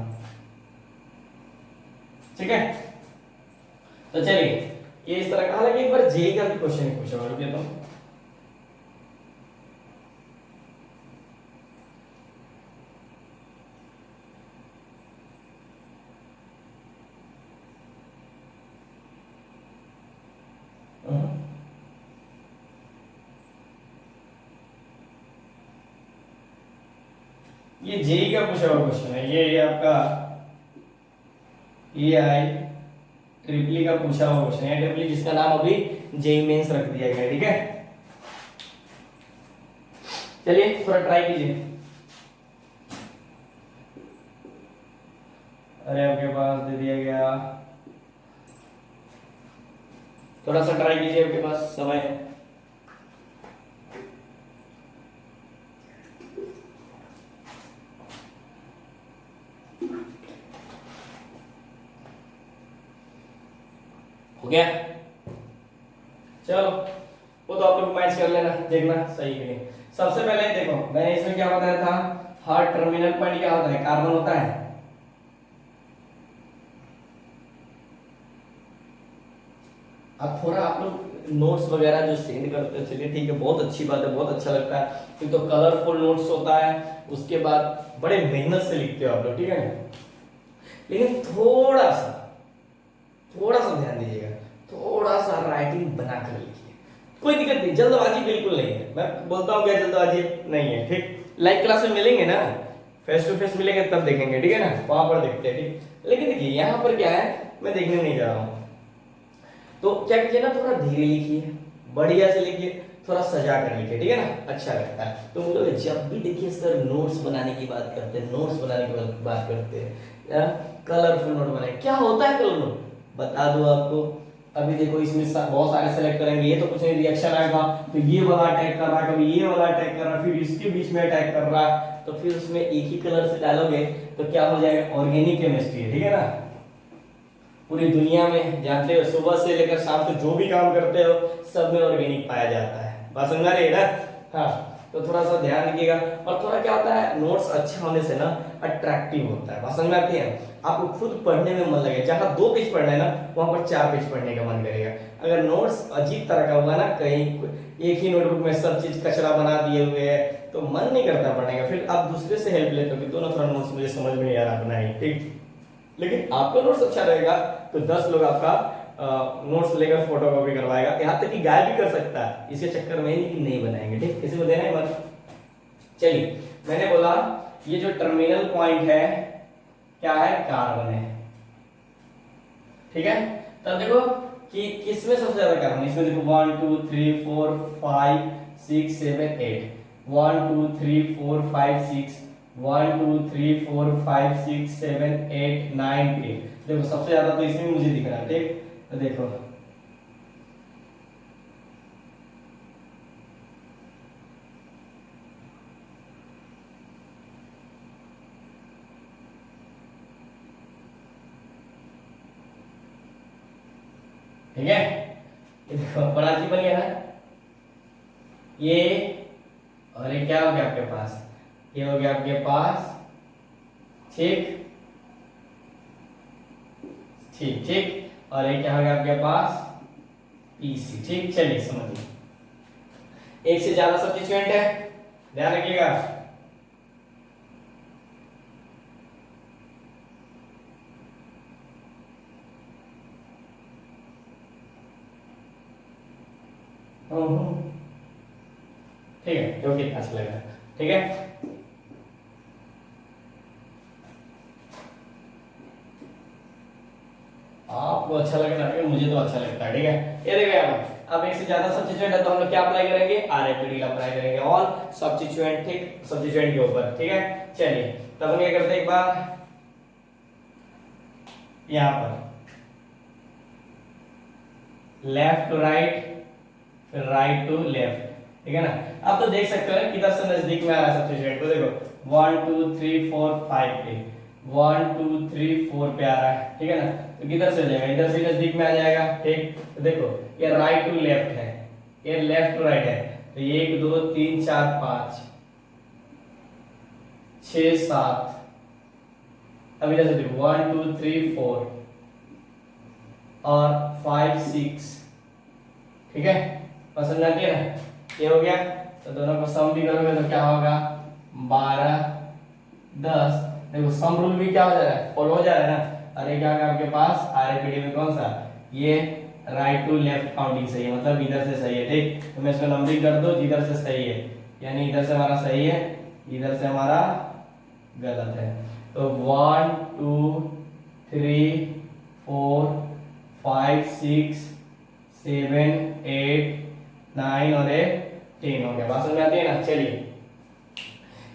ठीक है, तो चलिए ये इस तरह का, हालांकि एक बार जेई का भी क्वेश्चन पूछा हुआ रुकिए तो ये जेई का पूछा हुआ क्वेश्चन है, ये आपका आई ट्रिपली का पूछा हुआ क्वेश्चन है, ट्रिपली जिसका नाम अभी जेई मेंस रख दिया गया, ठीक है। चलिए थोड़ा ट्राई कीजिए। अरे आपके पास दे दिया गया, थोड़ा सा ट्राई कीजिए, आपके पास समय है। हो गया, चलो वो तो आप लोग मैच कर लेना, देखना सही है नहीं। सबसे पहले देखो मैंने इसमें क्या बताया था, हर टर्मिनल पॉइंट क्या होता है, कार्बन होता है। अब थोड़ा आप लोग नोट्स वगैरह जो सेंड करते हैं, चलिए ठीक है, बहुत अच्छी बात है, बहुत अच्छा लगता है, क्योंकि तो कलरफुल नोट्स होता है, उसके बाद बड़े मेहनत से लिखते हो आप लोग, ठीक है ना। लेकिन थोड़ा सा ध्यान दीजिएगा, थोड़ा सा राइटिंग बनाकर लिखिए, कोई दिक्कत नहीं, जल्दबाजी बिल्कुल नहीं है, मैं बोलता हूँ क्या जल्दबाजी नहीं है, ठीक। लाइव क्लास में मिलेंगे ना, फेस टू फेस मिलेंगे तब देखेंगे, ठीक है ना, वहां पर देखते हैं, ठीक। लेकिन देखिए यहाँ पर क्या है, मैं देखने नहीं जा रहा हूँ, तो क्या कीजिए ना, थोड़ा धीरे लिखिए, बढ़िया से लिखिए, थोड़ा सजा कर लिखिए, ठीक है ना, अच्छा लगता है। तो हम लोग जब भी देखिए सर नोट्स बनाने की बात करते हैं, नोट्स बनाने की बात करते हैं, कलरफुल नोट बनाए, क्या होता है कलर नोट बता दो आपको। अभी देखो इसमें बहुत सारे सेलेक्ट करेंगे, ये तो कुछ नहीं, रिएक्शन आएगा तो ये वाला अटैक कर रहा है, कभी ये वाला अटैक कर रहा है, फिर इसके बीच में अटैक कर रहा है, तो फिर उसमें एक ही कलर से डालोगे तो क्या हो जाएगा, ऑर्गेनिक केमिस्ट्री है, ठीक है ना। पूरी दुनिया में जानते हो, सुबह से लेकर शाम तक जो भी काम करते हो सब में ऑर्गेनिक पाया जाता है, बात समझ रही है ना। हाँ, तो थोड़ा सा ध्यान रखिएगा, और थोड़ा क्या होता है, नोट्स अच्छा होने से ना अट्रैक्टिव होता है, बात समझ में आती है, आपको खुद पढ़ने में मन लगेगा, जहां 2 पेज पढ़ना है ना वहां पर 4 पेज पढ़ने का मन करेगा। अगर नोट्स अजीब तरह का होगा ना, कहीं एक ही नोटबुक में सब चीज कचरा बना दिए हुए है तो मन नहीं करता पढ़ने का, फिर आप दूसरे से हेल्प लेते हो कि दोनों थोड़ा नोट्स मुझे समझ में नहीं आ रहा बनाए, ठीक। लेकिन आपका नोट्स अच्छा रहेगा तो 10 लोग आपका नोट्स लेकर फोटोकॉपी करवाएगा, यहाँ तक कि गायब भी कर सकता है, इसके चक्कर में नहीं बनाएंगे, ठीक, किसी को देना ही मत। चलिए मैंने बोला ये जो टर्मिनल पॉइंट है क्या है, कार्बन है, ठीक है। तब देखो कि किसमें सबसे ज्यादा कार्बन, इसमें देखो 1 2 3 4 5 6 7 8, 1 2 3 4 5 6, 1 2 3 4 5 6 7 8 9 10, देखो सबसे ज्यादा तो इसमें मुझे दिख रहा है, ठीक। तो देखो ठीक है, ये देखो बड़ा अजीब बन गया ना ये, और ये क्या हो गया आपके पास, ये हो गया आपके पास, ठीक ठीक ठीक, और ये क्या हो गया आपके पास, पीसी, ठीक। चलिए समझिए, एक से ज्यादा सब्स्टिट्यूएंट है, ध्यान रखिएगा। ठीक है, जो कितना अच्छा लग रहा है, ठीक है। आपको अच्छा लग रहा है, मुझे तो अच्छा लगता है, ठीक है। ये देखिए अब एक से ज्यादा सब्स्टिट्यूएंट है तो हम लोग क्या अप्लाई करेंगे, आरएफडी अप्लाई करेंगे ऑल सब्स्टिट्यूएंट, ठीक, सब्स्टिट्यूएंट के ऊपर, ठीक है। चलिए तब हम क्या करते हैं, एक बार यहां पर लेफ्ट टू राइट, फिर राइट टू लेफ्ट, ठीक है ना। अब तो देख सकते हो किधर से नजदीक में आ रहा है सब्स्टिट्यूएंट, तो देखो 1 2 3 4 5 पे 1 2 3 4 पे आ रहा है, ठीक है ना, तो किधर से जाएगा, इधर से नजदीक में आ जाएगा, ठीक। तो देखो ये राइट टू लेफ्ट है, ये लेफ्ट टू राइट है, तो 1 2 3 4 5 6 7, अब इधर से देखो 1 2 3 4 और 5 6, ठीक है, पसंद आती है ना, ये हो गया। तो दोनों को सम भी करोगे तो क्या होगा 12 10। देखो सम रूल भी क्या हो जा रहा है, फॉलो हो जा रहा है ना। अरे क्या होगा आपके पास आरएपीडी में कौन सा, ये राइट टू लेफ्ट काउंटिंग सही है, मतलब इधर से सही है, ठीक। तो मैं इसको नंबरिंग कर दूं जिधर से सही है, यानी इधर से हमारा सही है, इधर से हमारा गलत है। तो 1 2 3 4 5 6 7 8 9 और 10 हो गया। बात समझ में आती है ना। चलिए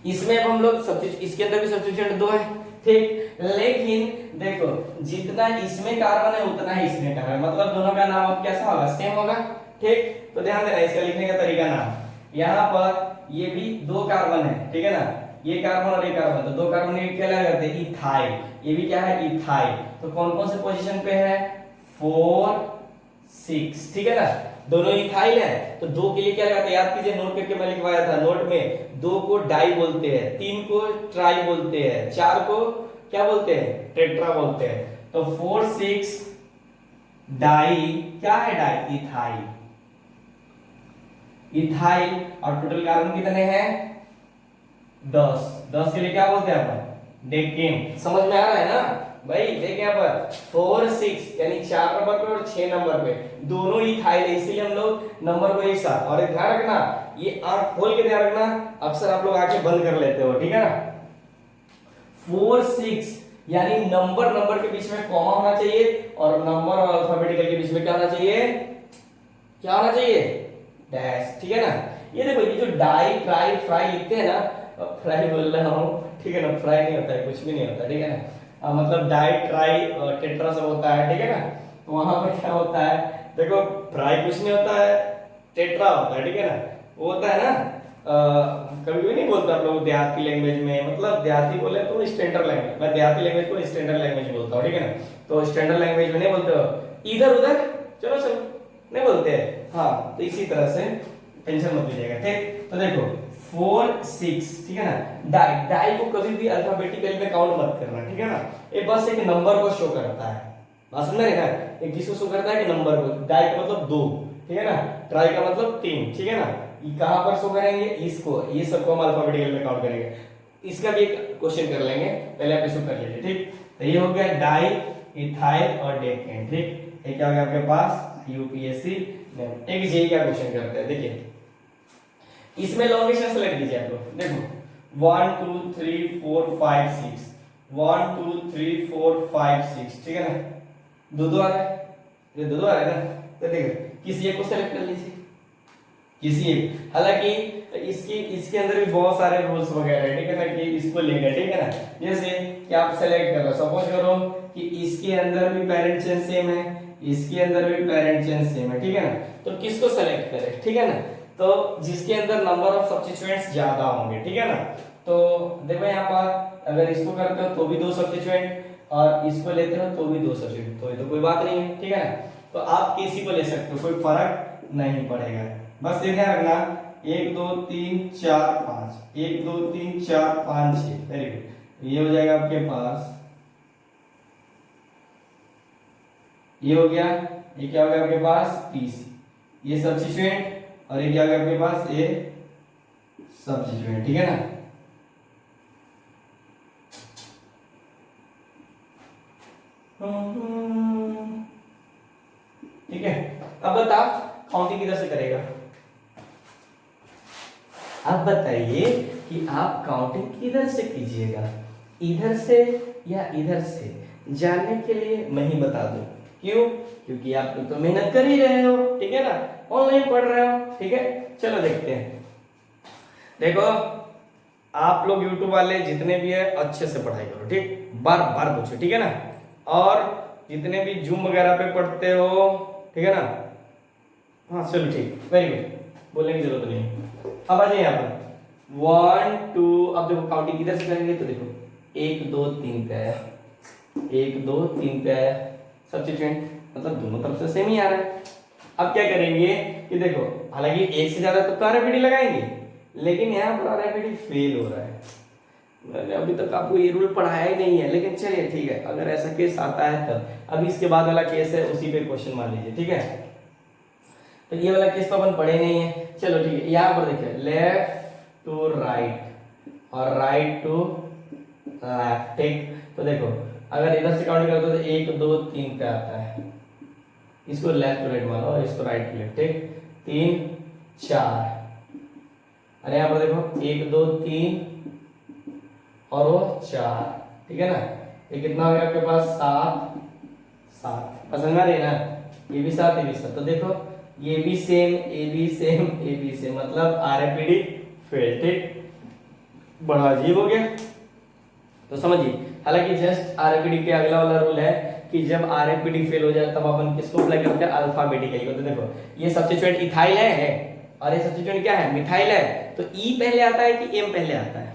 इसमें अब हम लोग सब्स्टिट्यूट, इसके अंदर भी सब्स्टिट्यूएंट 2 है, ठीक। लेकिन देखो जितना इसमें कार्बन है उतना ही इसमें कार्बन है, मतलब दोनों का नाम अब कैसा होगा, सेम होगा, ठीक। तो ध्यान देना इसका लिखने का तरीका ना, यहाँ पर ये भी 2 कार्बन है, ठीक है ना, ये कार्बन और ये कार्बन, तो 2 कार्बन ये क्या कहते हैं इथाइल, ये भी क्या है इथाइल। तो कौन कौन से पोजीशन पे है 4 6, ठीक है ना, दोनों इथाइल है। तो 2 के लिए क्या लगाते हैं, याद कीजिए नोट करके मैं लिखवाया था नोट में, 2 को डाई बोलते हैं, 3 को ट्राई बोलते हैं, 4 को क्या बोलते हैं टेट्रा बोलते हैं। तो 4 6 डाई, क्या है डाई इथाइल, इथाइल। और टोटल कार्बन कितने हैं 10, 10 के लिए क्या बोलते हैं अपन डेकेन। समझ में आ रहा है ना भाई, देख यहाँ पर 4 6 यानी 4 नंबर पे और 6 नंबर पे दोनों इथाइल है, इसीलिए हम लोग नंबर को एक साथ। और ध्यान रखना, ये आंख खोल के ध्यान रखना, अक्सर आप लोग आंखें बंद कर लेते हो, ठीक है ना। 4 6 यानी नंबर नंबर के बीच में कॉमा होना चाहिए, और नंबर और अल्फाबेटिकल के बीच में क्या होना चाहिए, क्या होना चाहिए डैश, ठीक है ना। ये देखो ये जो डाई ट्राई फ्राई लिखते हैं ना, फ्राई बोल रहा हूँ, ठीक है ना, फ्राई नहीं होता है, कुछ भी नहीं होता, ठीक है ना। मतलब डाई ट्राई टेट्रा सब होता है, ठीक है ना। तो वहां पे क्या होता है, देखो फ्राई कुछ नहीं होता है, टेट्रा होता है, ठीक है ना। वो होता है ना, कभी भी नहीं बोलते आप लोग देहाती लैंग्वेज में, मतलब देहाती बोले तो स्टैंडर्ड लैंग्वेज, मैं देहाती लैंग्वेज को स्टैंडर्ड लैंग्वेज बोलता हूँ, ठीक है ना। तो स्टैंडर्ड लैंग्वेज में नहीं बोलते हो इधर उधर, चलो चलो नहीं बोलते हैं, हाँ। तो इसी तरह से टेंशन मत लीजिएगा, ठीक। तो देखो 4 6, ठीक है ना। डाई, डाई को कभी भी अल्फाबेटिकल में काउंट मत करना, ठीक है ना। ये बस एक नंबर को शो करता है, बात समझ रहे ना, एक किसको शो करता है कि नंबर को। डाई का मतलब 2, ठीक है ना, ट्राई का मतलब 3, ठीक है ना। ये कहां पर शो करेंगे, इसको, ये सबको हम अल्फाबेटिकल में काउंट करेंगे। इसका भी एक क्वेश्चन कर लेंगे, पहले आप इसको कर लीजिए, ठीक। तो ये हो गया डाई इथाइल और डेकेन, ठीक। ये क्या हो गया आपके पास यूपीएससी। एक जेई का क्वेश्चन करते हैं, देखिए इसमें लॉन्गेशन सेलेक्ट कीजिए आप लोग। देखो 1 2 3 4 5 6, 1 2 3 4 5 6, ठीक है ना, दो आ रहा है, ये दो आ रहा है ना। तो देखो किसी एक को सेलेक्ट कर लीजिए, किसी एक। हालांकि इसके अंदर भी बहुत सारे रूल्स वगैरह है, ठीक है ना, कि इसको लेकर, ठीक है ना। जैसे कि आप सेलेक्ट कर लो, सपोज करो कि इसके अंदर भी पेरेंट चेन सेम है, इसके अंदर भी पेरेंट चेन सेम है, ठीक है ना। तो किसको सेलेक्ट करें, ठीक है ना। तो जिसके अंदर नंबर ऑफ सब्स्टिट्यूएंट्स ज्यादा होंगे, ठीक है ना। तो देखो यहाँ पर अगर इसको करते हो तो भी 2 सब्स्टिट्यूएंट, और इसको लेते हो तो भी 2 सब्स्टिट्यूएंट, तो ये तो कोई बात नहीं है, ठीक है ना। तो आप किसी को ले सकते हो, कोई फर्क नहीं पड़ेगा। बस ये ध्यान रखना 1 2 3 4 5, 1 2 3 4 5 6, वेरी गुड। ये हो जाएगा आपके पास, ये हो गया, ये क्या हो गया आपके पास पीसी, ये सब्स्टिट्यूएंट, और ये क्या हो गया आपके पास ये सब्स्टिट्यूएंट, ठीक है ना। ठीक है, अब बता काउंटिंग किधर से करेगा। अब बताइए कि आप काउंटिंग किधर से कीजिएगा, इधर से या इधर से। जानने के लिए मैं ही बता दूं, क्यों, क्योंकि आप लोग तो मेहनत कर ही रहे हो, ठीक है ना, ऑनलाइन पढ़ रहे हो, ठीक है। चलो देखते हैं, देखो आप लोग यूट्यूब वाले जितने भी है अच्छे से पढ़ाई करो, ठीक, बार बार पूछो, ठीक है ना। और जितने भी जूम वगैरह पे पढ़ते हो, ठीक है ना, हाँ चलो ठीक, वेरी गुड, बोलने की जरूरत नहीं। अब आ जाइए यहाँ पर 1 2, अब देखो काउंटिंग किधर से करेंगे, तो देखो 1 2 3 पे आया, 1 2 3 पे आया सब्स्टिट्यूएंट, मतलब दोनों तरफ से सेम ही आ रहा है। अब क्या करेंगे कि देखो, हालांकि एक से ज्यादा तो आरएपीडी लगाएंगे, लेकिन यहाँ पर आरएपीडी फेल हो रहा है, मैंने अभी तक आपको ये रूल पढ़ाया ही नहीं है, लेकिन चलिए ठीक है, अगर ऐसा केस आता है तब। अभी इसके बाद वाला केस है, उसी पे क्वेश्चन मान लीजिए, ठीक है। तो ये वाला केस तो अपन पढ़े नहीं है, चलो ठीक है। यहाँ पर देखिए लेफ्ट टू राइट और राइट टू लेफ्ट, ठीक। तो देखो अगर इधर से काउंटिंग करते हो तो 1 2 3 पे आता है, इसको लेफ्ट टू राइट मानो और इसको राइट टू लेफ्ट, ठीक। 3 4, अरे यहाँ पर देखो 1 2 3 और वो 4, ठीक है ना। ये कितना हो गया आपके पास 7 7, पसंद आ रही है ना, ये भी 7 ये भी 7। तो देखो ये भी सेम, ए भी सेम, ए भी सेम, मतलब आरएपीडी फेल, ठीक। बड़ा अजीब हो गया। तो समझिए, हालांकि जस्ट आरएपीडी के अगला वाला रूल है कि जब आरएपीडी फेल हो जाए तब अपन किसको अप्लाई करते हैं, अल्फाबेटिकली। तो देखो ये सब्स्टिट्यूएंट इथाइल है और ये सब्स्टिट्यूएंट क्या है, मिथाइल है। तो ई पहले आता है कि एम पहले आता है?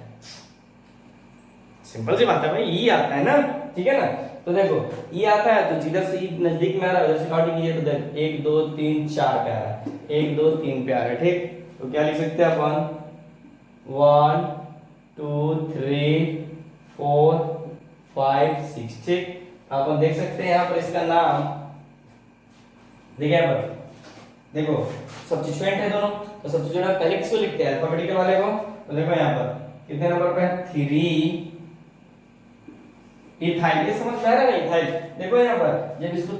सिंपल सी बात है भाई, ई आता है ना, ठीक है ना। तो देखो ई आता है तो जिधर से ई नजदीक में आ रहा है उधर से काउंटिंग कीजिए। तो देखो 1 2 3 4 पे आ रहा है, 1 2 3 पे आ रहा है, ठीक। तो क्या लिख सकते हैं अपन, 1 2 3 4 5 6, ठीक। अपन देख सकते हैं यहाँ पर इसका नाम, देखिए यहाँ पर देखो सब्स्टिट्यूएंट है दोनों, तो सब्स्टिट्यूएंट पहले किसको लिखते हैं, अल्फाबेटिकल वाले को। तो देखो यहाँ पर कितने नंबर पे है, 3 इथाइल। ये समझ में आ रहा है ना, इथाइल। देखो यहाँ पर जब इसको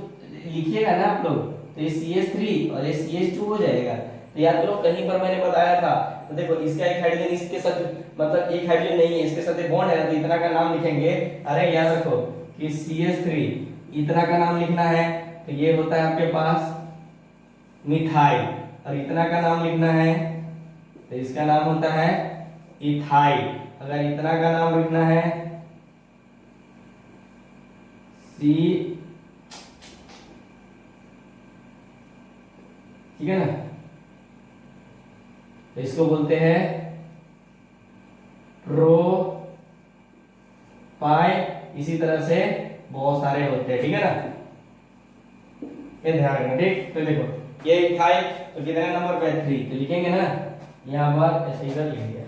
लिखिएगा ना आप लोग तो ये CH3 और ये CH2 हो जाएगा। तो याद करो कहीं पर मैंने बताया था, तो देखो इसका एक हाइड्रोजन इसके साथ, मतलब एक हाइड्रोजन नहीं है, इसके साथ एक बॉन्ड है, तो इतना का नाम लिखेंगे। अरे याद रखो कि CH3 इतना का नाम लिखना है, तो ये होता है आपके पास मिथाइल, और इतना का नाम लिखना है तो इसका नाम होता है इथाइल। अगर इतना का नाम लिखना है सी, ठीक है ना, तो इसको बोलते हैं प्रोपाइल। इसी तरह से बहुत सारे होते हैं, ठीक है ना, ये ध्यान रखना, ठीक। तो देखो ये इथाइल तो कितने नंबर पे, 3, तो लिखेंगे ना यहाँ पर ऐसे इधर लिखेंगे।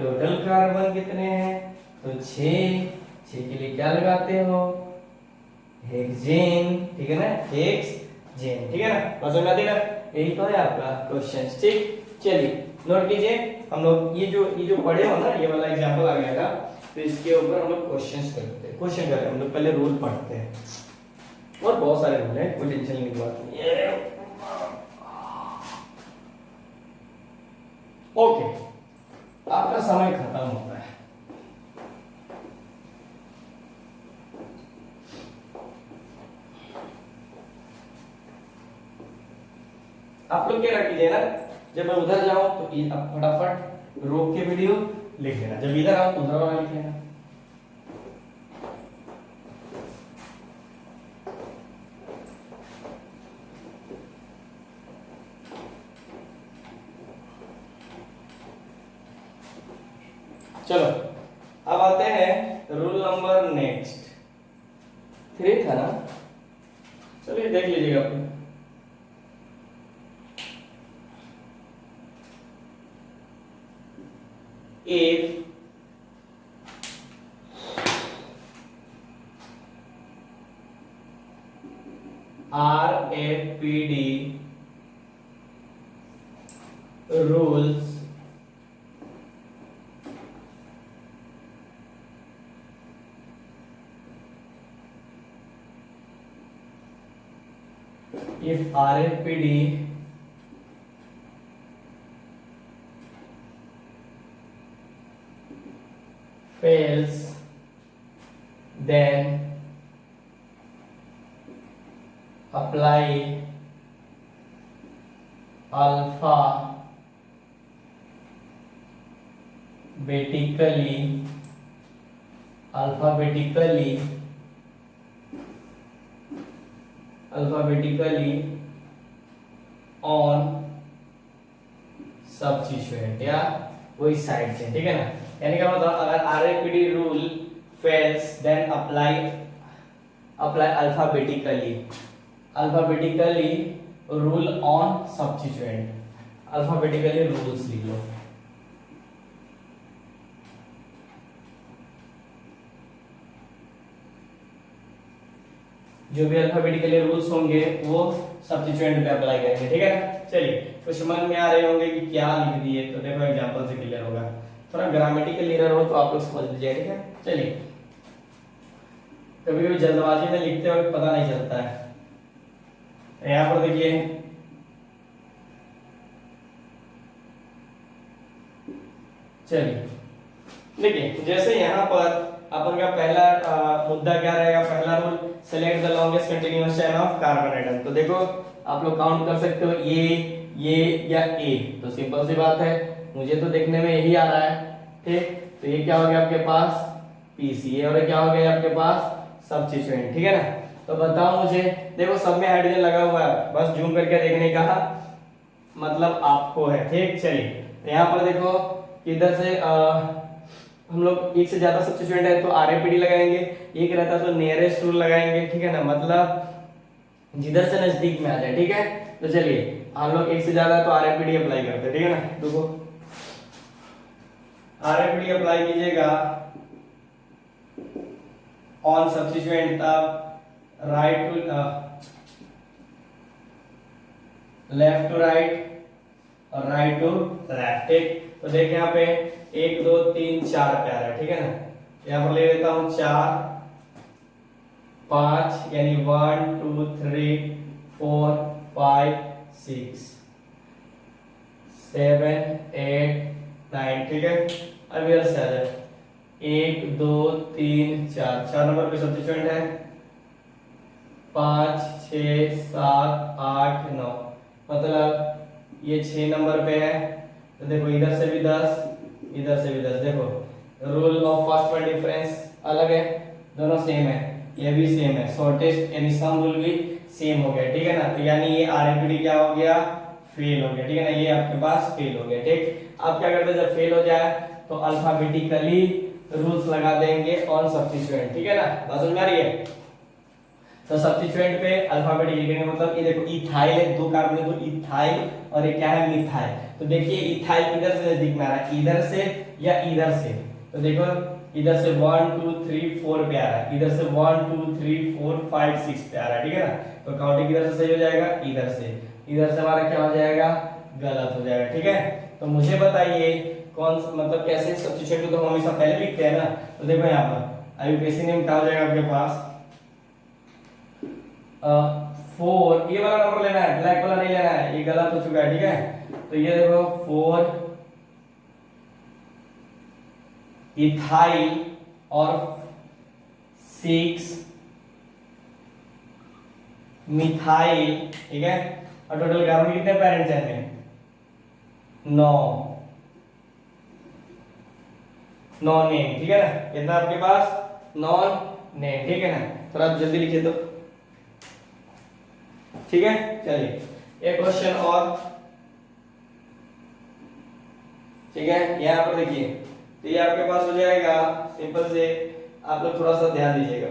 टोटल कार्बन कितने हैं, तो 6 के लिए क्या लगाते हो, हेक्सेन, ठीक है ना, हेक्सेन, ठीक है ना, समझ में आती है ना। यही तो है आपका क्वेश्चन, ठीक। चलिए नोट कीजिए, हम लोग ये जो पढ़े हो ना, ये वाला एग्जांपल आ गया था, तो इसके ऊपर हम लोग क्वेश्चंस करते हैं। क्वेश्चन करते हैं हम लोग, पहले रूल पढ़ते हैं, और बहुत सारे रूल हैं, कोई टेंशन नहीं बात। ओके, आपका समय खत्म होता है। आप लोग क्या रख लीजिए ना, जब मैं उधर जाऊं तो आप फटाफट रोक के वीडियो लिख लेना, जब इधर आओ तो उधर वाला लिख लेना। चलो अब आते हैं रूल नंबर नेक्स्ट 3 था ना, चलिए देख लीजिएगा आप। If RFPD rules if RFPD fails, then apply alphabetically on substituent या वही साइड चेन, ठीक है ना। यानी क्या मतलब अगर RAPD rule fails then apply alphabetically rule on substituent, alphabetically rules लिख लो। जो भी अल्फाबेटिकली रूल्स होंगे वो सब्स्टिट्यूएंट पे अप्लाई करेंगे, ठीक है ना। चलिए कुछ समझ में आ रहे होंगे कि क्या लिख दिए, तो देखो एग्जांपल से क्लियर होगा। थोड़ा ग्रामेटिकल एरर हो तो आप लोग समझ लीजिए, ठीक है। चलिए कभी कभी जल्दबाजी में लिखते वक्त पता नहीं चलता है। यहाँ पर देखिए चलिए देखिए, जैसे यहाँ पर अपन का पहला मुद्दा क्या रहेगा, पहला rule select the longest continuous chain of carbon atom. तो देखो आप लोग काउंट कर सकते हो ये या ए, तो सिंपल सी बात है, मुझे तो देखने में यही आ रहा है, ठीक। तो ये क्या हो गया आपके पास पीसी, और क्या हो गया आपके पास सब्स्टिट्यूएंट, ठीक है ना। तो बताओ मुझे, देखो सब में हाइड्रोजन लगा हुआ है, बस जूम करके देखने का मतलब आपको है, ठीक। चलिए यहाँ पर देखो इधर से हम लोग एक से ज्यादा सब्स्टिट्यूएंट है तो आरएपीडी लगाएंगे, एक रहता तो नियरेस्ट रूल लगाएंगे, ठीक है ना, मतलब जिधर से नजदीक में आ जाए, ठीक है। तो चलिए हम लोग एक से ज्यादा तो आरएपीडी अप्लाई करते हैं, ठीक है ना। देखो आरएपीडी अप्लाई कीजिएगा ऑन सब्स्टिट्यूएंट, तब right to left to right और राइट टू लेफ्ट, ठीक। तो देखिए यहाँ पे 1 2 3 4 पे आ रहा है, ठीक है ना। यहाँ पर ले लेता हूं 4 5, यानी 1 2 3 4 5 6 7 8 9, ठीक है। अब इधर से आ जाए 1 2 3 4 नंबर पे सब्स्टिट्यूएंट है, 5 6 7 8 9, मतलब ये 6 नंबर पे है। तो देखो इधर से भी 10 इधर से भी 10, देखो rule of first point difference अलग है, दोनों सेम है, ये भी सेम है, शॉर्टेस्ट यानी सम रूल भी सेम हो गया, ठीक है ना। तो यानी ये आरएपीडी क्या हो गया, फेल हो गया, ठीक है ना, ये आपके पास फेल हो गया, ठीक। अब क्या करते हैं, जब फेल हो जाए तो अल्फाबेटिकली रूल्स लगा देंगे ऑन सब्स्टिट्यूएंट, ठीक है ना, बात समझ में आ रही है। तो सब्स्टिट्यूएंट पे अल्फाबेटिक लिखेंगे, मतलब ये देखो इथाइल है, 2 कार्बन है तो इथाइल, और ये क्या है मिथाइल। तो देखिए इथाइल किधर से नजदीक में आ रहा है, इधर से या इधर से। तो देखो इधर से 1 2 3 4 पे आ रहा है, इधर से 1 2 3 4 5 6 पे आ रहा है, ठीक है ना। तो काउंटिंग किधर से सही हो जाएगा, इधर से हमारा क्या हो जाएगा, गलत हो जाएगा, ठीक है। तो मुझे बताइए कौन मतलब कैसे सब्स्टिट्यूएंट को तो हम हमेशा पहले लिखते हैं ना। तो देखो यहाँ पर आईयूपीएसी नेम क्या हो जाएगा आपके पास 4, ये वाला नंबर लेना है, ब्लैक वाला नहीं लेना है, ये गलत हो चुका है, ठीक है। तो ये देखो 4 इथाइल और 6 मिथाइल, ठीक है। और टोटल कार्बन कितने पेरेंट्स हैं इसमें, 9 नेम, ठीक है ना। कितना आपके पास 9 नेम, ठीक है ना। थोड़ा जल्दी लिखिए तो, ठीक है। चलिए एक क्वेश्चन और, ठीक है। यहाँ पर देखिए, तो ये आपके पास हो जाएगा सिंपल से, आप लोग थोड़ा सा ध्यान दीजिएगा।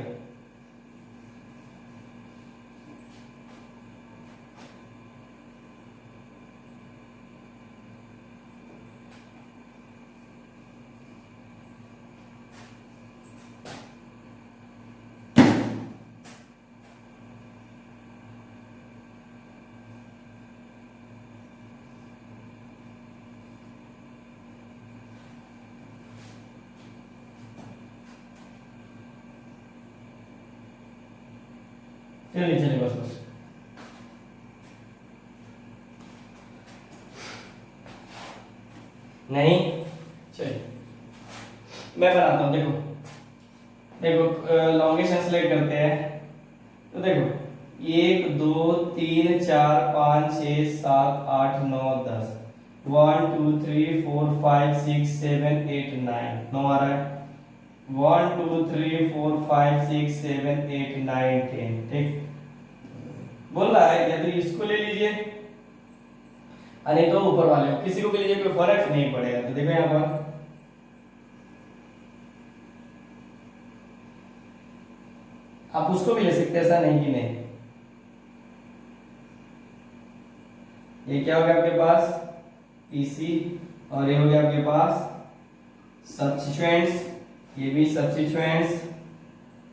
चलिए बस नहीं, चलिए मैं बनाता हूँ। देखो लॉन्गेस्ट सेलेक्ट करते हैं। तो देखो 1 2 3 4 5 6 7 8 9 10, 1 2 3 4 5 6 7 8 9, 9 आ रहा है, 1 2 3 4 5 6 7 8 9 10, ठीक। बोल रहा है या तो इसको ले लीजिए और नहीं तो ऊपर वाले, किसी को भी लीजिए कोई फर्क नहीं पड़ेगा। तो देखो यहाँ पर आप उसको भी ले सकते हैं, ऐसा नहीं कि नहीं। ये क्या हो गया आपके पास पीसी, और ये हो गया आपके पास सब्स्टिट्यूएंट्स, ये भी सब्स्टिट्यूएंट्स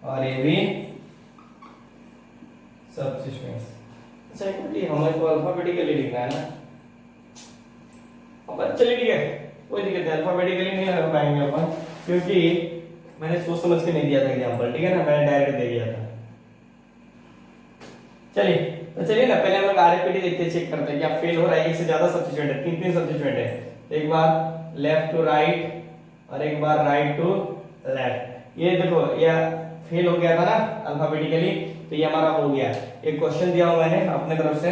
और ये भी सब्स्टिट्यूएंट्स। अच्छा हमें तो अल्फाबेटिकली लिखना है ना, अब चलिए ठीक है, कोई दिक्कत नहीं, अल्फाबेटिकली नहीं लगा पाएंगे अपन, क्योंकि मैंने सोच समझ के नहीं दिया था एग्जांपल, ठीक है ना, मैंने डायरेक्ट दे दिया था। चलिए तो चलिए ना, पहले हम लोग आरएपीडी देखते हैं, चेक करते हैं क्या फेल हो रहा है। एक से ज्यादा सब्स्टिट्यूएंट है, तीन तीन सब्स्टिट्यूएंट है, एक बार लेफ्ट टू राइट और एक बार राइट टू लेफ्ट। ये देखो ये फेल हो गया था ना अल्फाबेटिकली, तो ये हमारा हो गया। एक क्वेश्चन दिया हुआ मैंने अपने तरफ से,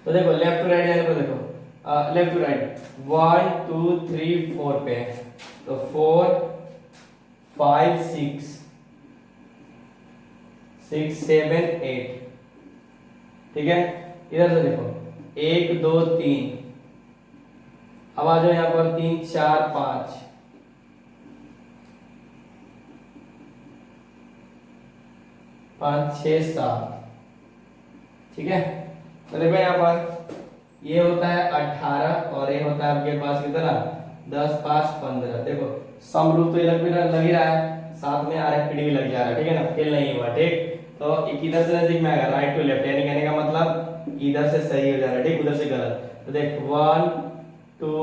तो देखो लेफ्ट टू राइट जाने पर देखो लेफ्ट टू राइट 1 2 3 4 पे, तो 4 5 6 6 7 8, ठीक है। इधर से देखो 1 2 3, अब आ जाओ यहाँ पर 3 4 5, 5 6 7, ठीक है। तो देखो यहाँ पर ये होता है 18 और ये होता है आपके पास कितना 10 5 15। देखो सम रूप तो ये लग ही रहा है, साथ में आरएफपीडी भी लग जा रहा है, ठीक है ना, फेल नहीं हुआ, ठीक। तो एक इधर से नजदीक में आएगा, राइट टू लेफ्ट, यानी कहने का मतलब इधर से सही हो जा रहा है, ठीक, उधर से गलत। तो देख 1 2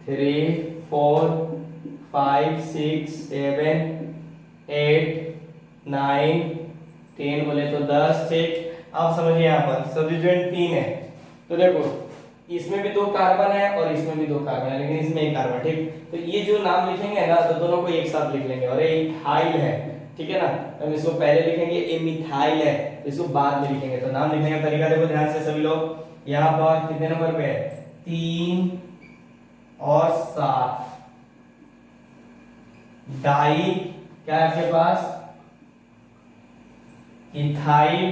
3 4 5 6 7 8 9 10 बोले तो 10, ठीक। आप समझिए यहाँ पर सब्स्टिट्यूएंट 3 है, तो देखो इसमें भी 2 कार्बन है और इसमें भी 2 कार्बन है, लेकिन इसमें 1 कार्बन, ठीक। तो ये जो नाम लिखेंगे ना, तो दोनों को एक साथ लिख लेंगे, और ये इथाइल है, ठीक है ना, हम इसको पहले लिखेंगे, ये मिथाइल है, तो इसको बाद में लिखेंगे। तो नाम लिखने का तरीका देखो ध्यान से सभी लोग। यहाँ पर कितने नंबर पे है 3 और 7, डाई क्या है आपके पास इथाइल,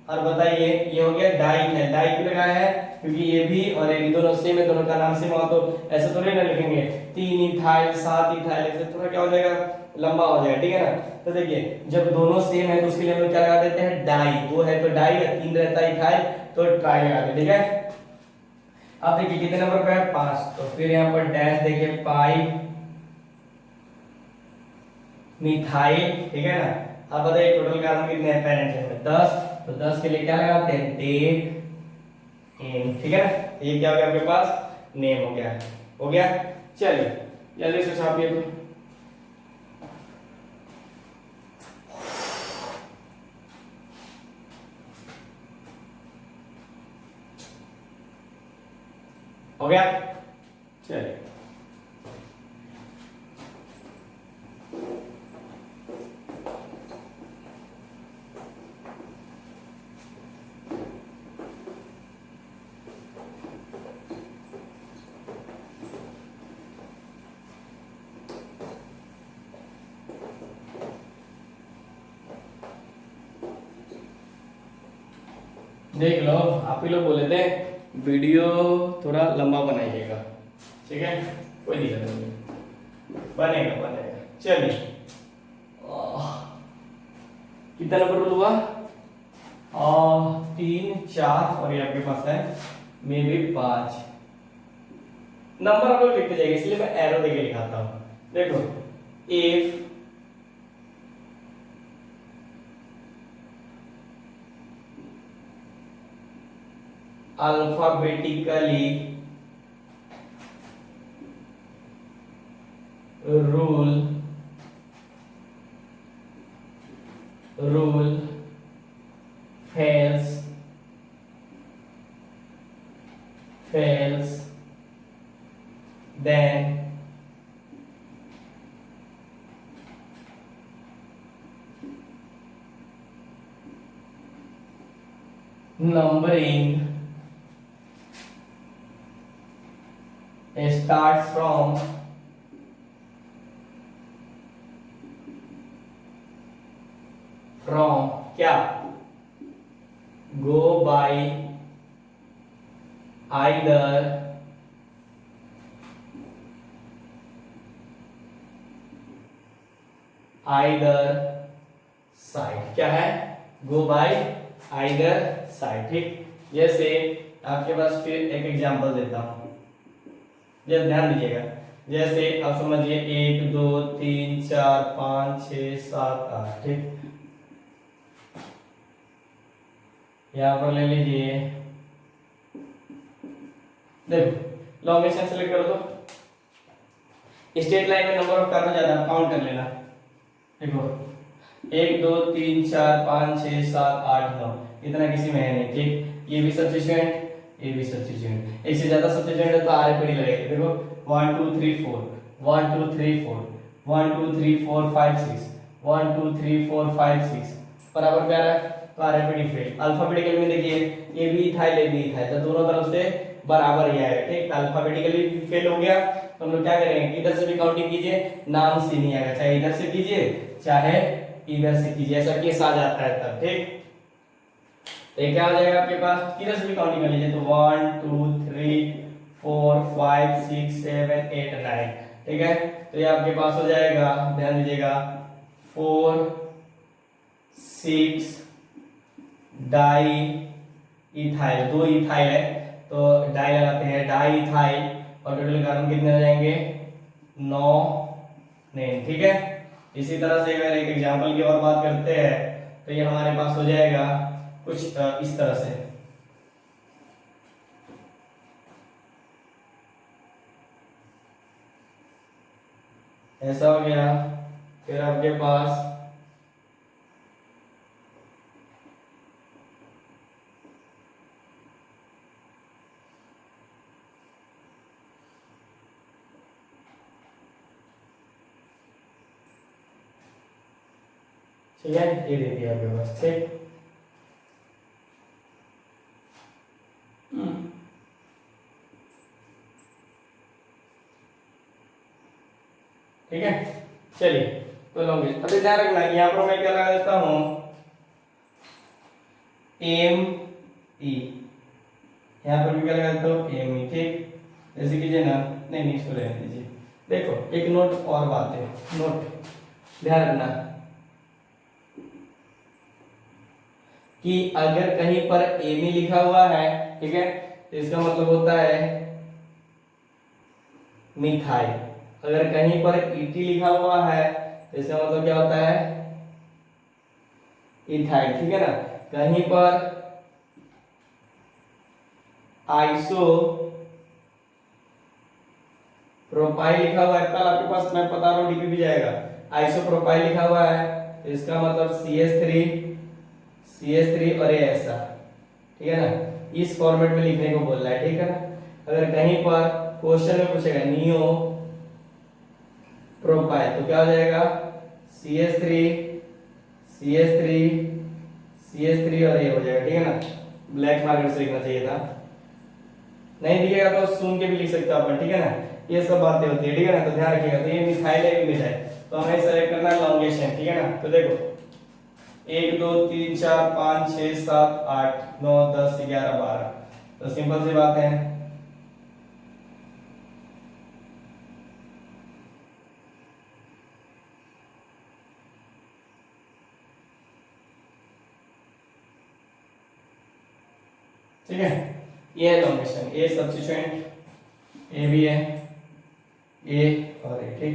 और बताइए ये हो गया डाई है, डाई क्यों लगाया है, क्योंकि ये भी और ये भी दोनों सेम है, दोनों का नाम सेम हो, तो ऐसे तो नहीं ना लिखेंगे 3 इथाइल 7 इथाइल, ऐसे थोड़ा क्या हो जाएगा लंबा हो जाएगा, ठीक है ना। तो देखिए जब दोनों सेम है तो उसके लिए हम लोग क्या लगा देते हैं डाई, 2 है तो डाई, 3 रहता है इथाइल तो ट्राई लगा देते, ठीक है। अब देखिए कितने नंबर पे है 5, तो फिर यहाँ पर डैश देखिए 5 मिथाइल, ठीक है ना। अब बताइए टोटल कार्बन कितने हैं पेरेंट्स में 10, तो 10 के लिए क्या लगाते हैं डेट एन, ठीक है ना। ये क्या हो गया आपके पास नेम हो गया, हो गया। चलिए जल्दी से छापिए तो। हो गया, चलिए देख लो, आप ही लोग बोले थे वीडियो थोड़ा लंबा बनाइएगा, ठीक है, कोई दिक्कत नहीं, बनेगा बनेगा। चलिए कितना नंबर रूल हुआ 3 4 और ये आपके पास है मे बी 5 नंबर आप लोग लिखते जाइए, इसलिए मैं एरो देके लिखाता हूँ। देखो if alphabetically rule fails then numbering starts from क्या go by आइदर साइड, क्या है, गो बाय आइदर साइड। ठीक, जैसे आपके पास फिर एक एग्जांपल देता हूं, जरा ध्यान दीजिएगा। जैसे आप समझिए 1 2 3 4 5 6 7 8। ठीक, यहां पर ले लीजिए, देखो लॉन्गेस्ट सेलेक्ट कर दो। स्ट्रेट लाइन में नंबर ऑफ कार्बन ज्यादा, काउंट कर लेना। देखो 1 2 3 4 5 6 7 8 9, इतना किसी में है नहीं। ठीक, ये भी सब्स्टिट्यूएंट, ये भी सब्स्टिट्यूएंट, एक से ज्यादा सब्स्टिट्यूएंट है तो आरएपीडी लगेगा। देखो 1 2 3 4 1 2 3 4 1 2 3 4 5 6 1 2 3 4 5 6 बराबर क्या है, तो आरएपीडी फेल। अल्फाबेटिकल में देखिए ये भी इथाइल, ये भी इथाइल, तो दोनों तरफ से बराबर ही आएगा। ठीक, अल्फाबेटिकली फेल हो गया तो हम लोग क्या करेंगे, इधर से भी काउंटिंग कीजिए, नाम से नहीं आएगा, चाहे इधर से कीजिए चाहे इधर से कीजिए, ऐसा केस आ जाता है तब। ठीक, तो क्या हो जाएगा आपके पास, किधर से भी काउंटिंग कर लीजिए, तो 1 2 3 4 5 6 7 8 9। ठीक है, तो ये आपके पास हो जाएगा, ध्यान दीजिएगा, 4 6 डाई इथाइल, 2 इथाइल है तो डाई लगाते हैं, डाई इथाइल, और टोटल कार्बन कितने हो जाएंगे, 9 नहीं। ठीक है, इसी तरह से अगर एक एग्जांपल की और बात करते हैं तो ये हमारे पास हो जाएगा कुछ इस तरह से। ऐसा हो गया, फिर आपके पास ठीक है, ये दे दिया आपके पास। ठीक, ठीक है, चलिए तो लॉन्गेस्ट। अभी ध्यान रखना यहाँ पर मैं क्या लगा देता हूँ, एम ई, यहाँ पर भी क्या लगा देता हूँ, एम ई। ठीक, जैसे कीजिए ना, नहीं इसको रहने दीजिए। देखो एक नोट और बात है, नोट ध्यान रखना कि अगर कहीं पर एम ई लिखा हुआ है, ठीक है, तो इसका मतलब होता है मिथाइल। अगर कहीं पर ईटी लिखा हुआ है तो इसका मतलब क्या होता है, इथाइल। ठीक है ना, कहीं पर आइसो प्रोपाइल लिखा हुआ है, कल आपके पास मैं बता रहा हूँ डीपी भी जाएगा, आइसो प्रोपाइल लिखा हुआ है तो इसका मतलब CH3 और ये ऐसा। ठीक है ना, इस फॉर्मेट में लिखने को बोल रहा है। ठीक है ना, अगर कहीं पर क्वेश्चन में पूछेगा नियो प्रोपाइल तो क्या हो जाएगा, CH3 और ये हो जाएगा। ठीक है ना, ब्लैक मार्कर से लिखना चाहिए था, नहीं दिखेगा तो सुन के भी लिख सकते हो अपन। ठीक है ना, ये सब बातें होती है। ठीक है ना, तो ध्यान रखिएगा। तो ये मिथाइल है, ये मिथाइल, तो हमें सेलेक्ट करना है लॉन्गेस्ट है। ठीक है ना, तो देखो 1 2 3 4 5 6 7 8 9 10 11 12, तो सिंपल सी बात है, ठीक है, ये है लॉन्गेशन, ए सब्स्टिट्यूएंट, ए भी है, ए और ए। ठीक,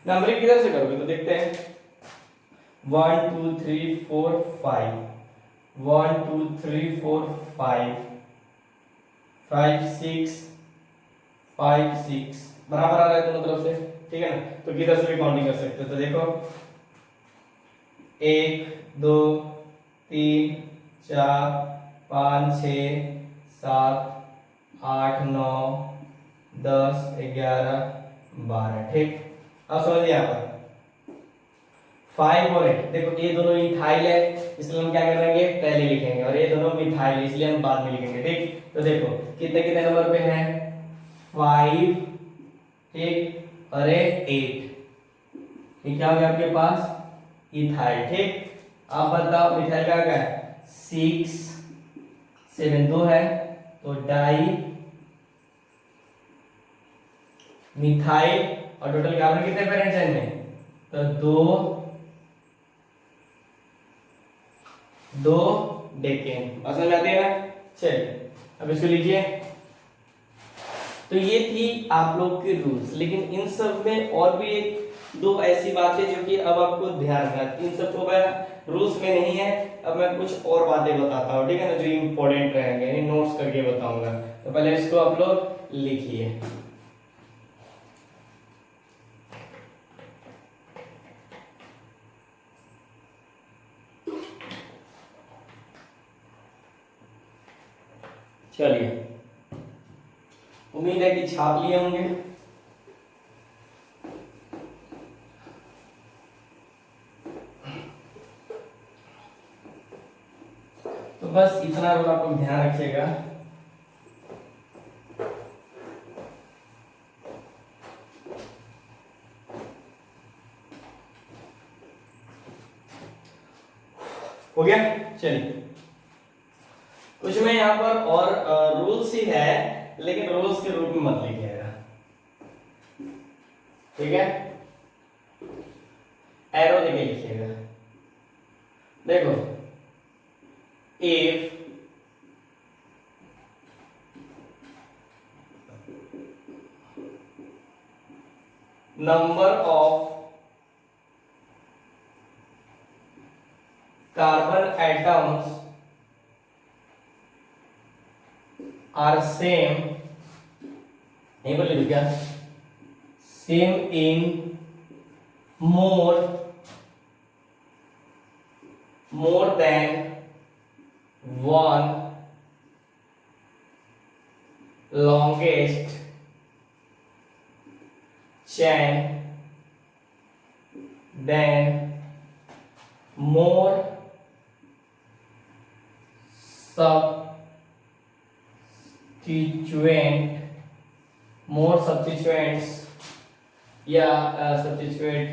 नंबरिंग किधर से करोगे तो देखते हैं, 1 2 3 4 5 1 2 3 4 5 5 6 5 6 बराबर आ रहा है दोनों तरफ से। ठीक है ना, तो किधर से भी काउंटिंग कर सकते हो, तो देखो 1 2 3 4 5 6 7 8 9 10 11 12। ठीक, अब समझिए यहाँ पर 5 और 8, देखो ये दोनों इथाइल है इसलिए हम क्या करेंगे, पहले लिखेंगे, और ये दोनों मिथाइल है इसलिए हम बाद में लिखेंगे। ठीक, तो देखो कितने कितने नंबर पे है, 5, ठीक, और 8, ये क्या हो गया आपके पास, इथाइल। ठीक, आप बताओ मिथाइल का क्या है, 6 7 2 है तो डाई मिथाइल और टोटल कार्बन कितने पेरेंट्स हैं इनमें, तो दो डेकेन। समझ में आती है ना। चलिए अब इसको लीजिए। तो ये थी आप लोग के रूल्स, लेकिन इन सब में और भी एक दो ऐसी बातें जो कि अब आपको ध्यान रखना। इन सबको मैं रूल्स में नहीं है, अब मैं कुछ और बातें बताता हूँ, ठीक है ना, जो इंपॉर्टेंट रहेंगे, यानी नोट्स करके बताऊंगा। तो पहले इसको आप लोग लिखिए। चलिए, उम्मीद है कि छाप लिए होंगे। तो बस इतना रोल आप लोग ध्यान रखिएगा। हो गया। चलिए, कुछ में यहाँ पर और रूल्स ही है, लेकिन रूल्स के रूप में मत लिखिएगा, ठीक है। एरो देके लिखिएगा। देखो, if number of carbon atoms are same, नहीं बोले क्या, same in more than one longest chain, then more substituents या substituted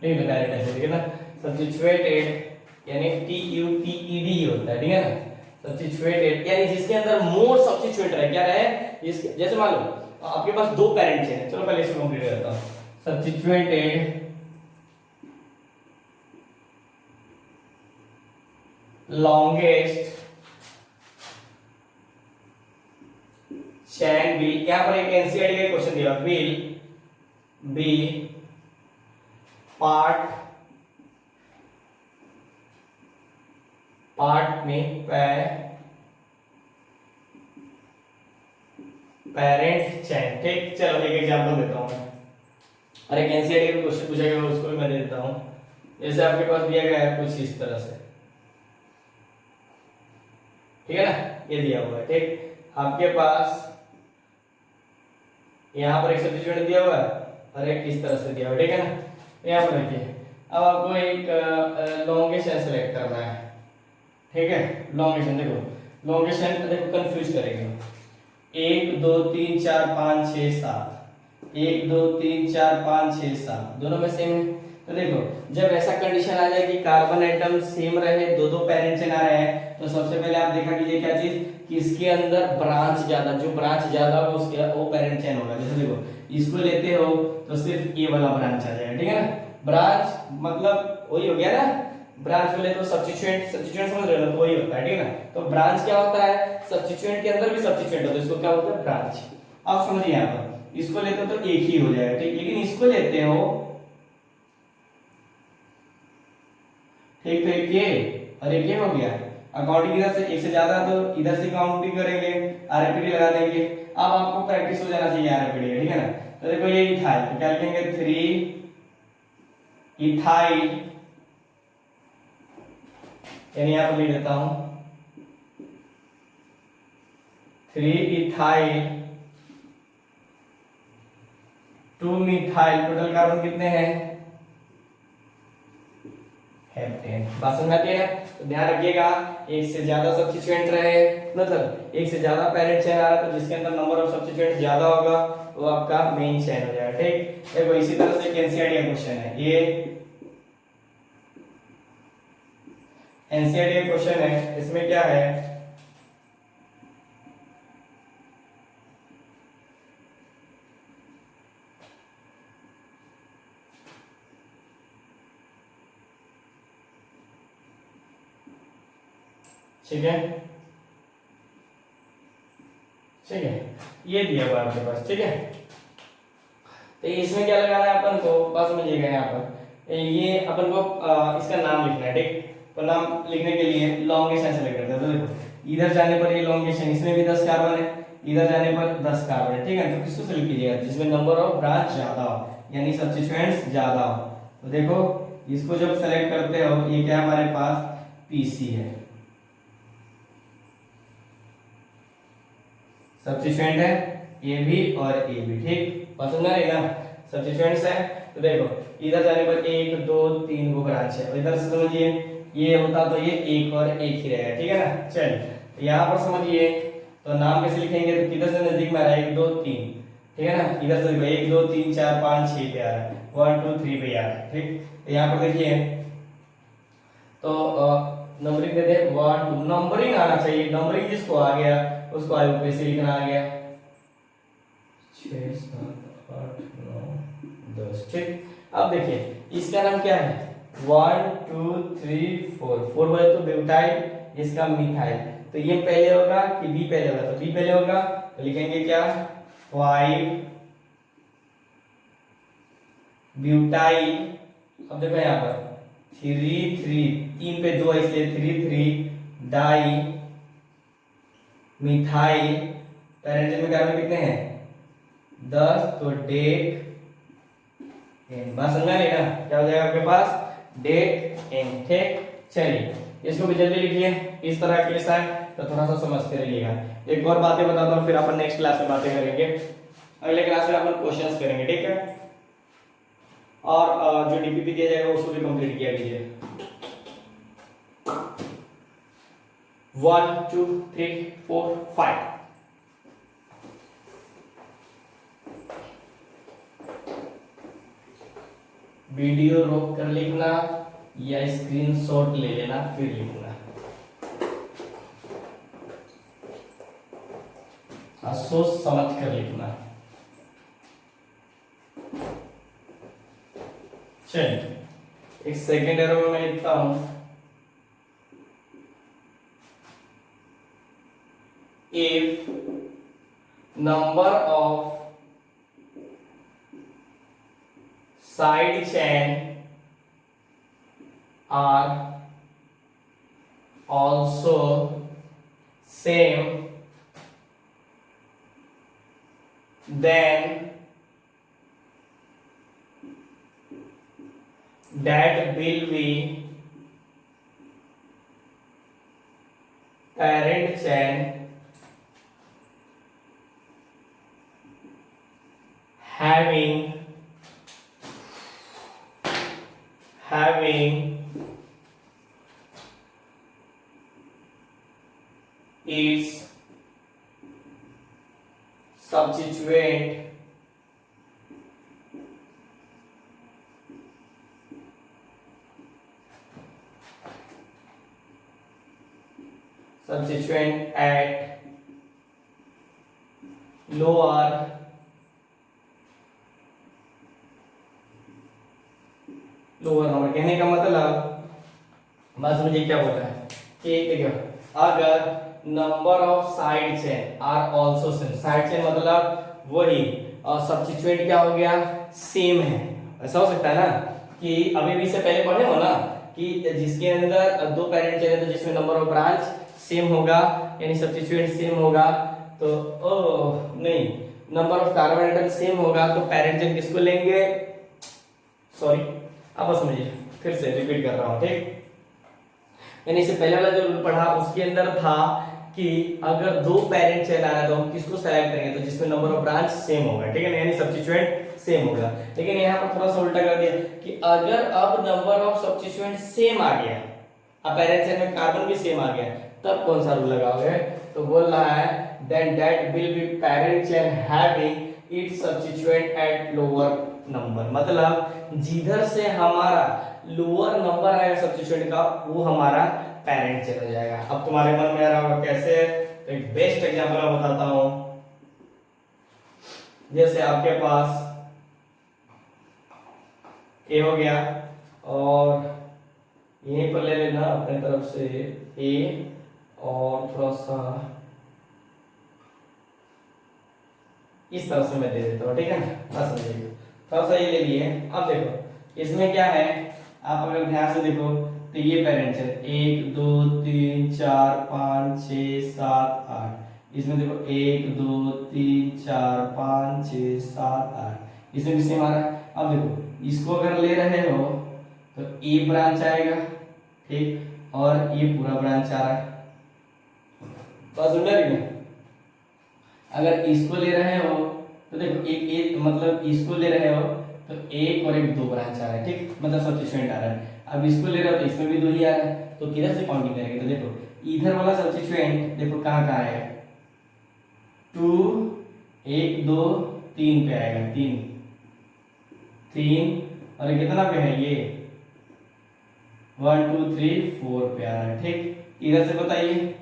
नहीं बता रहे ऐसे, ठीक है ना। सब्स्टिट्यूटेड यानी TUTED होता है, ठीक है ना। सब्स्टिट्यूटेड यानी जिसके अंदर मोर सब्स्टिट्यूएंट रहे, क्या रहे, जैसे मान लो आपके पास दो पेरेंट्स हैं, चलो पहले इसको कंप्लीट करता हूं। सब्स्टिट्यूटेड लॉन्गेस्ट चैन बी, यहां पर एक एनसीईआरटी का क्वेश्चन दिया, विल बी पार्ट में पेरेंट चैन, ठीक। चलो एक एग्जांपल देता हूं मैं, और एक एनसीईआरटी का क्वेश्चन पूछा गया उसको भी मैं दे देता हूं। जैसे आपके पास दिया गया है कुछ इस तरह से, ठीक है ना, ये दिया हुआ है, ठीक। आपके पास यहाँ पर एक सब्स्टिट्यूएंट दिया हुआ है और एक इस तरह से दिया हुआ है, ठीक है ना। यहाँ पर देखिए, अब आपको एक लॉन्गेस्ट सेलेक्ट करना है, ठीक है। लॉन्गेस्ट देखो, लॉन्गेस्ट देखो कंफ्यूज करेगा, 1 2 3 4 5 6 7, 1 2 3 4 5 6 7 दोनों में सेम है। तो देखो, जब ऐसा कंडीशन आ जाए कि कार्बन एटम सेम रहे, दो पेरेंट चेन आ रहे हैं, तो सबसे पहले आप देखा कीजिए क्या चीज, कि इसके अंदर ब्रांच ज्यादा, जो ब्रांच ज्यादा हो उसके वो पेरेंट चेन होगा। जैसे देखो, इसको लेते हो तो सिर्फ ये वाला ब्रांच आ जाएगा, ठीक है ना। ब्रांच मतलब वही हो गया ना, ब्रांच को ले तो सब्स्टिट्यूएंट समझ रहे हो तो वही होता है, ठीक है ना। तो ब्रांच क्या होता है, सब्स्टिट्यूएंट के अंदर भी सब्स्टिट्यूएंट होता है, इसको क्या होता है, ब्रांच। आप समझिए, यहाँ पर इसको लेते हो तो एक ही हो जाएगा, ठीक। लेकिन इसको लेते हो, ठीक, तो एक ये और एक ये हो गया। अकाउंटिंग इधर से एक से ज्यादा तो इधर से काउंटिंग करेंगे, आरएपीडी लगा देंगे। अब आपको प्रैक्टिस हो जाना चाहिए आरएपीडी का, ठीक है ना। तो देखो ये इथाइल, तो क्या लिखेंगे, 3 इथाइल, यानी यहां पर लिख देता हूं 3 इथाइल 2 मिथाइल, टोटल कार्बन कितने हैं, हेप्टेन। बात समझ आती है ना? तो ध्यान रखिएगा, एक से ज्यादा सब्स्टिट्यूएंट रहे, मतलब एक से ज्यादा पैरेंट चेन आ रहा है तो जिसके अंदर नंबर ऑफ सब्स्टिट्यूएंट ज्यादा होगा वो आपका मेन चेन हो जाएगा। ठीक, देखो इसी तरह से एनसीईआरटी का क्वेश्चन है, ये एनसीईआरटी का क्वेश्चन है। इसमें क्या है, ठीक है, ठीक है, ये दिया हुआ है आपके पास। ठीक है, तो इसमें क्या लगाना है अपन को, बात समझिएगा। यहाँ पर ये अपन को इसका नाम लिखना है। ठीक, तो नाम लिखने के लिए लॉन्गेशन सेलेक्ट करते हैं। तो देखो इधर जाने पर ये लॉन्गेशन, इसमें भी 10 कार्बन है, इधर जाने पर 10 कार्बन है। ठीक है, तो किसको सेलेक्ट कीजिएगा, जिसमें नंबर ऑफ ब्रांच ज्यादा हो, यानी सब्स्टिट्यूएंट्स ज्यादा हो। तो देखो इसको जब सेलेक्ट करते हो, ये क्या हमारे पास पीसी है, सब्स्टिट्यूएंट है ए भी और ए भी। ठीक, पसंद है ना, सब्स्टिट्यूएंट्स है। तो देखो इधर जाने पर 1 2 3 को ब्रांच है, और इधर से समझिए ये होता तो ये एक और एक ही रहेगा। ठीक है ना, चलिए यहाँ पर समझिए, तो नाम कैसे लिखेंगे, तो किधर से नजदीक में आ रहा है 1 2 3, ठीक है ना, इधर से 1 2 3 4 5 6 पे आ रहा है, 1 2 3 पे आ रहा है। ठीक, तो यहाँ पर देखिए, तो नंबरिंग दे दे 1 2, नंबरिंग आना चाहिए, नंबरिंग जिसको आ गया उसको आयु पे से लिखना आ गया 6 7 8 9 10। ठीक, अब देखिए इसका नाम क्या है, 1 2 3 4, 4 बोले तो ब्यूटाइल, इसका मिथाइल। तो ये पहले होगा कि बी पहले होगा, तो बी पहले होगा, तो लिखेंगे क्या 5 ब्यूटाइल। अब देखो यहाँ पर 3 3, 3 पे 2 इसलिए 3 3 डाई मिथाइल। पेरेंट में कार्बन कितने हैं 10, तो डेक एन। बात समझ में ना, क्या हो जाएगा आपके पास डेक एन। ठीक, चलिए इसको भी जल्दी लिखिए, इस तरह केस है तो थोड़ा सा समझते रहिएगा। एक और बातें बताता हूँ, फिर अपन नेक्स्ट क्लास में बातें करेंगे, अगले क्लास में अपन क्वेश्चंस करेंगे। ठीक है, और जो डीपीपी दिया जाएगा उसको भी कंप्लीट किया कीजिए। 1 2 3 4 5। वीडियो रोक कर लिखना या स्क्रीनशॉट ले लेना फिर लिखना, सोच समझ कर लिखना। चलिए एक सेकेंड एरो में मैं लिखता हूं, if number of side chain are also same, then that will be parent chain having its substituent at lower number. कहने का मतलब बात समझिए क्या बोल रहा है कि देखिए, अगर number of side chain are also same, side chain मतलब वही और सब्स्टिट्यूएंट क्या हो गया सेम है। ऐसा हो सकता है ना कि अभी भी से पहले पढ़े हो ना कि जिसके अंदर दो पेरेंट चेन है तो जिसमें नंबर ऑफ ब्रांच सेम होगा यानी सब्स्टिट्यूएंट सेम होगा, तो नहीं number of carbon atom same होगा तो पेरेंट चेन किसको लेंगे, सॉरी अब समझिए फिर से रिपीट कर रहा हूं। ठीक, यानी इससे पहले वाला जो रूल पढ़ा उसके अंदर था कि अगर दो पेरेंट चेन आ रहा है तो हम किसको सेलेक्ट करेंगे, तो जिसमें नंबर ऑफ ब्रांच सेम होगा। ठीक है ना, यानी सब्स्टिट्यूएंट सेम होगा। लेकिन यहाँ पर थोड़ा सा उल्टा कर दिया कि अगर अब नंबर ऑफ सब्स्टिट्यूएंट सेम आ गया, अब पेरेंट चेन में कार्बन भी सेम आ गया, तब कौन सा रूल लगाओगे? तो बोल रहा है then that will be parent chain having its substituent at lower number. मतलब जिधर से हमारा लोअर नंबर आएगा सब्स्टिट्यूएंट का, वो हमारा पेरेंट चेन हो जाएगा। अब तुम्हारे मन में आ रहा होगा कैसे? तो एक बेस्ट एग्जांपल मैं बताता हूं। जैसे आपके पास ए हो गया और यहीं पर ले लेना अपने तरफ से ए, और थोड़ा सा इस तरफ से मैं दे देता हूँ, ठीक है ना? बस समझिए, थोड़ा सा ये ले लिए। अब देखो इसमें क्या है, आप अगर ध्यान से देखो तो ये पेरेंट्स है 1 2 3 4 5 6 7 8। इसमें देखो 1 2 3 4 5 6 7 8, इसमें भी सेम आ रहा है। अब देखो इसको अगर ले रहे हो तो ए ब्रांच आएगा, ठीक, और ये पूरा ब्रांच आ रहा है। बात समझ रही है? अगर इसको ले रहे हो तो देखो एक मतलब इसको ले रहे हो तो एक और एक दो ब्रांच आ रहा है, ठीक, मतलब सब्स्टिट्यूएंट आ रहा है। अब इसको ले रहे हो तो इसमें भी दो ही आ रहा है, तो किधर से काउंटिंग करेंगे? तो देखो इधर वाला सब्स्टिट्यूएंट देखो कहाँ कहाँ है, 2 1 2 3 पे आएगा, 3 3, और ये कितना पे है? ये 1 2 3 4 पे आ रहा है, ठीक। इधर से बताइए,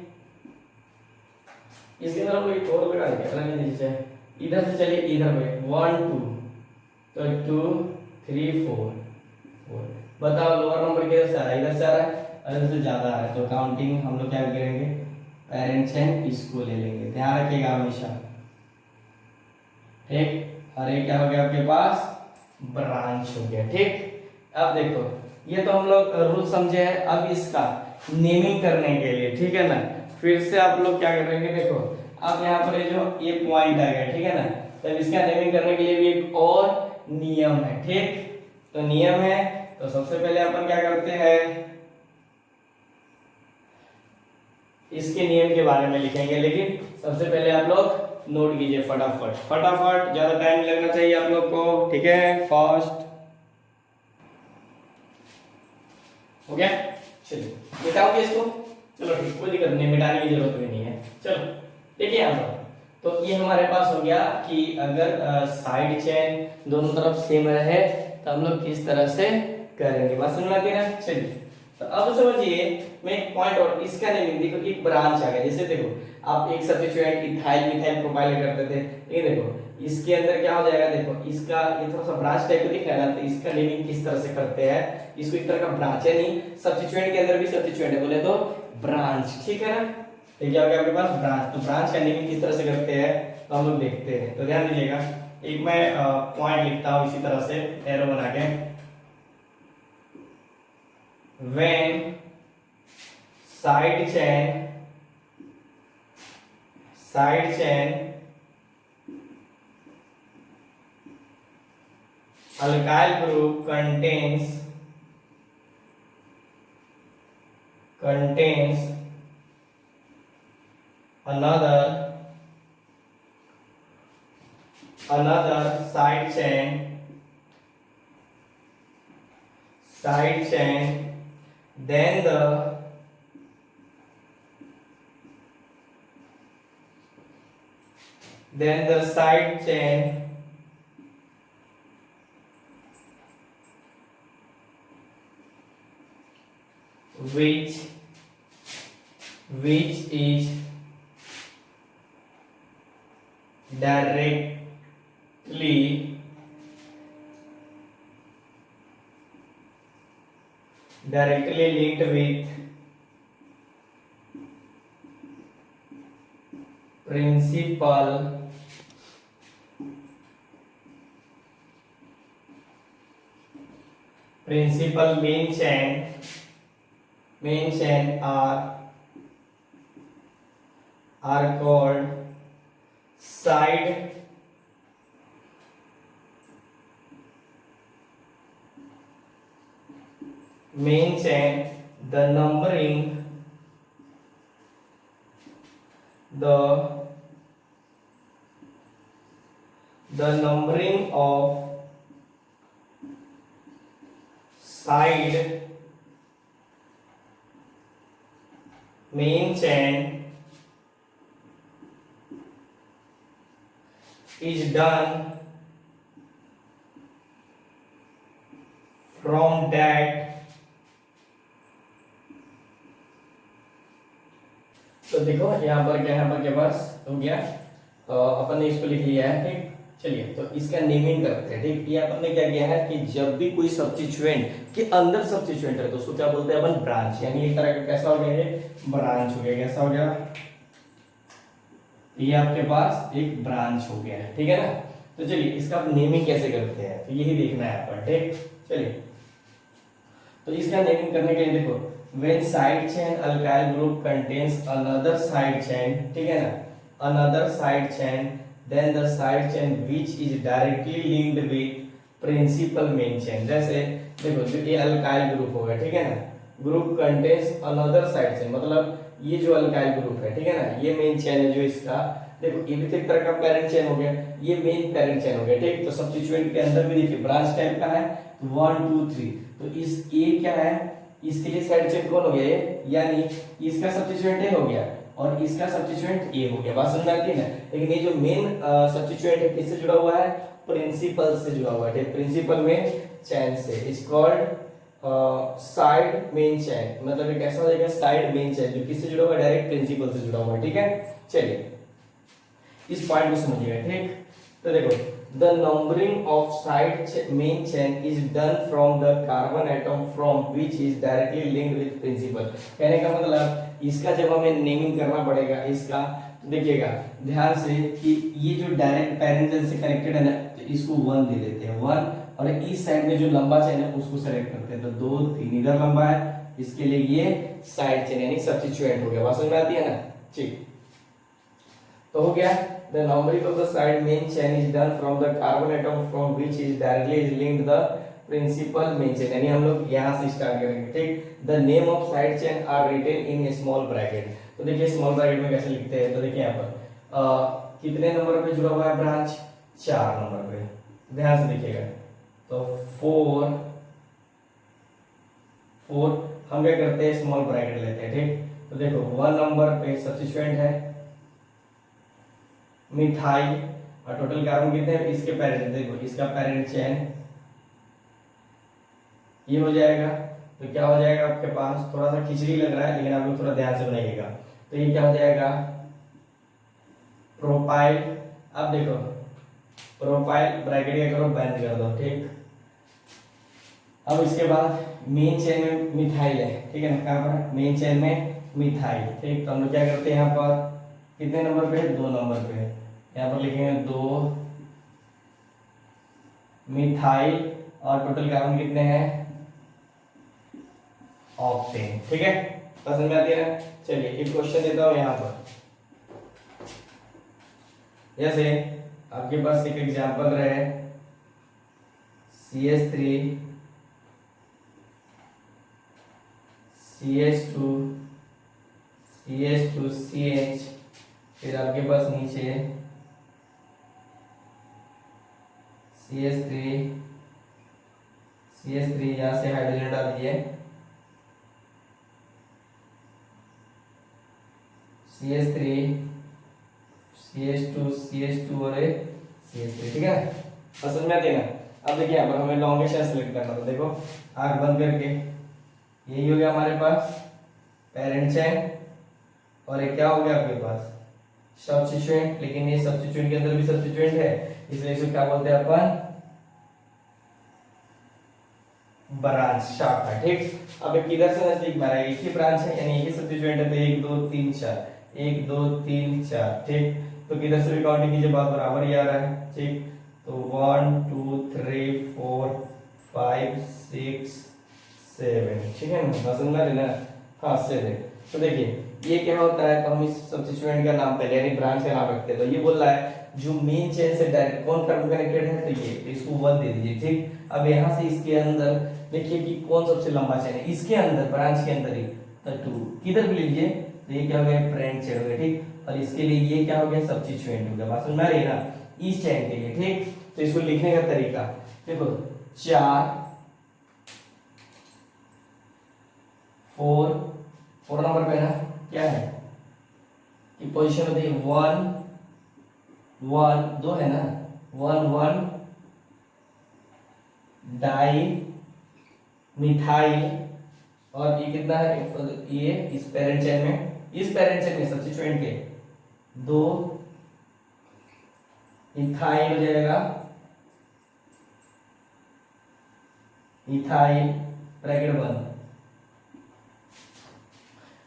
इसके अंदर हम एक और लगा देंगे, अलग नीचे इधर से चलिए, इधर पे 1 2, तो 2 3 4 4। बताओ लोअर नंबर किधर से आ रहा है? इधर से आ रहा है, और इधर से ज्यादा आ रहा है, तो काउंटिंग हम लोग क्या करेंगे? पेरेंट चेन इसको ले लेंगे, ध्यान रखिएगा हमेशा, ठीक। और ये क्या हो गया आपके पास? ब्रांच हो गया, ठीक। अब देखो ये तो हम लोग रूल समझे हैं, अब इसका नेमिंग करने के लिए, ठीक है ना, फिर से आप लोग क्या करेंगे? देखो अब यहाँ पर ये जो ये पॉइंट आ गया, ठीक है ना, तब इसका नेमिंग करने के लिए भी एक और नियम है, ठीक। तो नियम है, तो सबसे पहले अपन क्या करते हैं, इसके नियम के बारे में लिखेंगे। लेकिन सबसे पहले आप लोग नोट कीजिए फटाफट फटाफट, ज्यादा टाइम लगना चाहिए आप लोग को, ठीक है? फास्ट हो गया? चलिए मिटाओगे इसको? चलो ठीक, कोई दिक्कत नहीं, मिटाने की जरूरत भी नहीं है। चलो देखिए यहाँ पर, तो ये हमारे पास हो गया कि अगर साइड चेन दोनों तरफ सेम रहे तो हम लोग किस तरह से करेंगे, बात समझ में आती है ना? चलिए तो अब समझिए, मैं एक पॉइंट और इसका नेमिंग देखो, एक ब्रांच आ गया। जैसे देखो आप एक सब्स्टिट्यूएंट इथाइल मिथाइल प्रोपाइल करते थे, लेकिन देखो इसके अंदर क्या हो जाएगा, देखो इसका ये थोड़ा सा ब्रांच टाइप का दिख रहा है ना, तो इसका नेमिंग किस तरह से करते हैं? इसको एक तरह का ब्रांच है, नहीं सब्स्टिट्यूएंट के अंदर भी सब्स्टिट्यूएंट है, बोले तो ब्रांच, ठीक है ना? तो क्या हो गया आपके पास? ब्रांच। तो ब्रांच का नेमिंग किस तरह से करते हैं तो हम लोग देखते हैं, तो ध्यान दीजिएगा। एक मैं पॉइंट लिखता हूं इसी तरह से एरो बना के, when side chain alkyl group contains another side chain, then the side chain which is directly linked with principal main chain are called side main chain. The numbering of side main chain is done from that। तो देखो यहाँ पर क्या है, यहाँ पर के पास हो गया, अपन ने इसको लिख लिया है। ठीक, चलिए तो इसका नेमिंग करते हैं। ठीक, ये अपन ने क्या किया है कि जब भी कोई सब्स्टिट्यूएंट के अंदर सब्स्टिट्यूएंट है तो उसको क्या बोलते हैं अपन, ब्रांच। यानी एक तरह का कैसा हो गया, ये ब्रांच हो गया। कैसा हो गया, ये आपके पास एक ब्रांच हो गया है। ठीक है ना। तो चलिए इसका नेमिंग कैसे करते हैं, तो यही देखना है अपन। ठीक, चलिए तो इसका नेमिंग करने के लिए देखो, when side chain alkyl group contains another side chain, ठीक है ना, another side chain, then the side chain which is directly linked with principal main chain। जैसे देखो जो ये alkyl group होगा, ठीक है ना, group contains another side chain, मतलब ये जो alkyl group है, ठीक है ना, ये मेन चेन है जो इसका, देखो ये भी एक तरह का पेरेंट चेन हो गया, ये मेन पेरेंट चेन हो गया। ठीक, तो सब्स्टिट्यूएंट के अंदर भी देखिए ब्रांच टाइप का है, 1 2 3, तो इस ए क्या है, इसके लिए साइड चेन कौन हो गया ये, यानी इसका सब्स्टिट्यूएंट ए हो गया और इसका सब्स्टिट्यूएंट ए हो गया। बात समझ में आती है ना। लेकिन ये जो मेन सब्स्टिट्यूएंट है किससे जुड़ा हुआ है, प्रिंसिपल से जुड़ा हुआ है। ठीक, प्रिंसिपल में चेन से, is called side main chain, मतलब ये कैसा हो जाएगा, साइड मेन चेन, जो किससे जुड़ा हुआ है, डायरेक्ट प्रिंसिपल से जुड़ा हुआ है। ठीक है, चलिए इस पॉइंट को समझिएगा। ठीक, तो देखो the numbering of side main chain is done from the carbon atom from which is directly linked with principal। कहने का मतलब इसका जब हमें नेमिंग करना पड़ेगा इसका, तो देखिएगा ध्यान से कि ये जो डायरेक्ट पेरेंट से कनेक्टेड है ना, तो इसको 1 दे देते हैं, 1, और इस साइड में जो लंबा चेन है उसको सेलेक्ट करते हैं, तो 2 3 इधर लंबा है, इसके लिए ये साइड चेन यानी सब्स्टिट्यूएंट हो गया। बात समझ में आती है ना। ठीक, तो हो गया, the numbering of the side main chain is done from the carbon atom from which is directly linked the principal main chain, यानी हम लोग यहाँ से स्टार्ट करेंगे। ठीक, the name of side chain are written in a small bracket। तो देखिए small bracket में कैसे लिखते हैं, तो देखिए यहाँ पर कितने नंबर पे जुड़ा हुआ है ब्रांच, 4 नंबर पे, ध्यान से देखिएगा। तो 4 हम क्या करते हैं, स्मॉल ब्रैकेट लेते हैं। ठीक, तो देखो 1 नंबर पे सब्स्टिट्यूएंट है मिथाइल, और टोटल कार्बन कितने हैं, इसके पेरेंट, देखो इसका पेरेंट चेन ये हो जाएगा। तो क्या हो जाएगा आपके पास, थोड़ा सा खिचड़ी लग रहा है लेकिन आप लोग थोड़ा ध्यान से बनाइएगा। तो ये क्या हो जाएगा, प्रोपाइल। अब देखो प्रोपाइल ब्रैकेट क्या करो, बंद कर दो। ठीक, अब इसके बाद मेन चेन में मिथाइल है, ठीक है ना, कहां पर, मेन चेन में मिथाइल। ठीक, तो हम लोग क्या करते हैं, यहाँ पर कितने नंबर पे है, 2 नंबर पे, यहाँ पर लिखेंगे 2 मिथाइल, और टोटल कार्बन कितने हैं, ऑक्टेन। ठीक है, समझ में आती है ना। चलिए एक क्वेश्चन देता हूं यहाँ पर, जैसे आपके पास एक एग्जांपल रहे CH3 CH2 CH2 CH, फिर आपके पास नीचे CH3 CH3, यहां से हाइड्रोजन डाल दिए, CH3 CH2 CH2 और CH3। ठीक है, समझ में आती है ना। अब देखिए यहाँ पर हमें लॉन्गेस्ट सेलेक्ट करना, तो देखो आंख बंद करके, यही हो गया हमारे पास पेरेंट चेन, और एक क्या हो गया आपके पास, सब्स्टिट्यूएंट। लेकिन ये सब्स्टिट्यूएंट के अंदर भी सब्स्टिट्यूएंट है, इसलिए इसको क्या बोलते हैं अपन, ब्रांच, शाखा। ठीक, अब किधर से नजदीक में आ रहा है, एक ही ब्रांच है यानी एक ही सब्स्टिट्यूएंट है, तो 1 2 3 4, 1 2 3 4। ठीक, तो किधर से भी काउंटिंग कीजिए, बात बराबर ही आ रहा है। ठीक, तो 1 2 3 4 5 6 7। ठीक है ना, समझ में लेना। हाँ 7। तो देखिए ये क्या होता है, तो हम इस सब्स्टिट्यूएंट का नाम पहले यानी ब्रांच का नाम रखते हैं। तो ये बोल रहा है जो मेन चेन से डायरेक्ट कौन कार्बन कनेक्टेड है, तो ये, इसको 1 दे दीजिए। ठीक, अब यहाँ से इसके अंदर देखिए कि कौन सबसे लंबा चेन है, इसके अंदर ब्रांच के अंदर ही, तो 2 किधर भी लीजिए, तो ये क्या हो गया, पेरेंट चेन हो गया। ठीक, और इसके लिए ये क्या हो गया, सब्स्टिट्यूएंट हो गया। बात समझ में आ रही है ना, इस चेन के लिए। ठीक, तो इसको लिखने का तरीका देखो, 4 4 नंबर पे ना क्या है कि पोजीशन होती है 1 1 दो है ना, 1 1 डाई मिथाइल, और ये कितना है, ये इस पैरेंट चेन में सब्स्टिट्यूएंट के 2 इथाइल हो जाएगा, इथाइल ब्रैकेट बंद।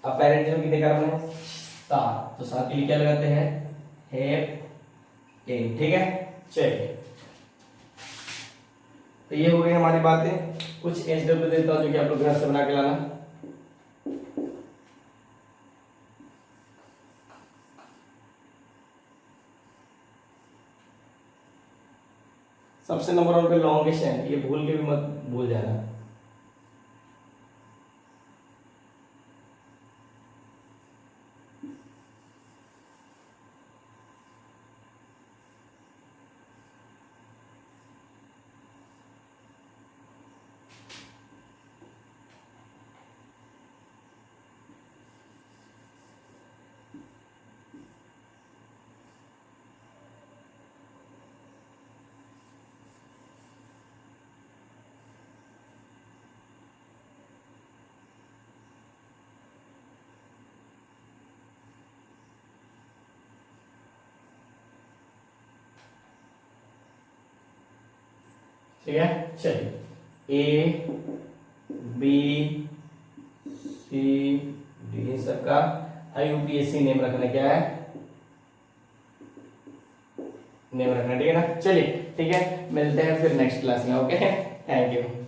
अब पैरेंट चेन में कितने कार्बन है, 7, तो 7 के लिए क्या लगाते हैं, हेप्टेन। ठीक है, चलिए तो ये हो गई हमारी बातें। कुछ HW देता हूं जो कि आप लोग घर से बना के लाना। सबसे नंबर 1 पे लॉन्गेस्ट है, ये भूल के भी मत भूल जाना। ठीक है, चलिए A B C D सबका IUPAC नेम रखना, क्या है नेम रखना, ठीक है ना। चलिए ठीक है, मिलते हैं फिर नेक्स्ट क्लास में। Okay, thank you.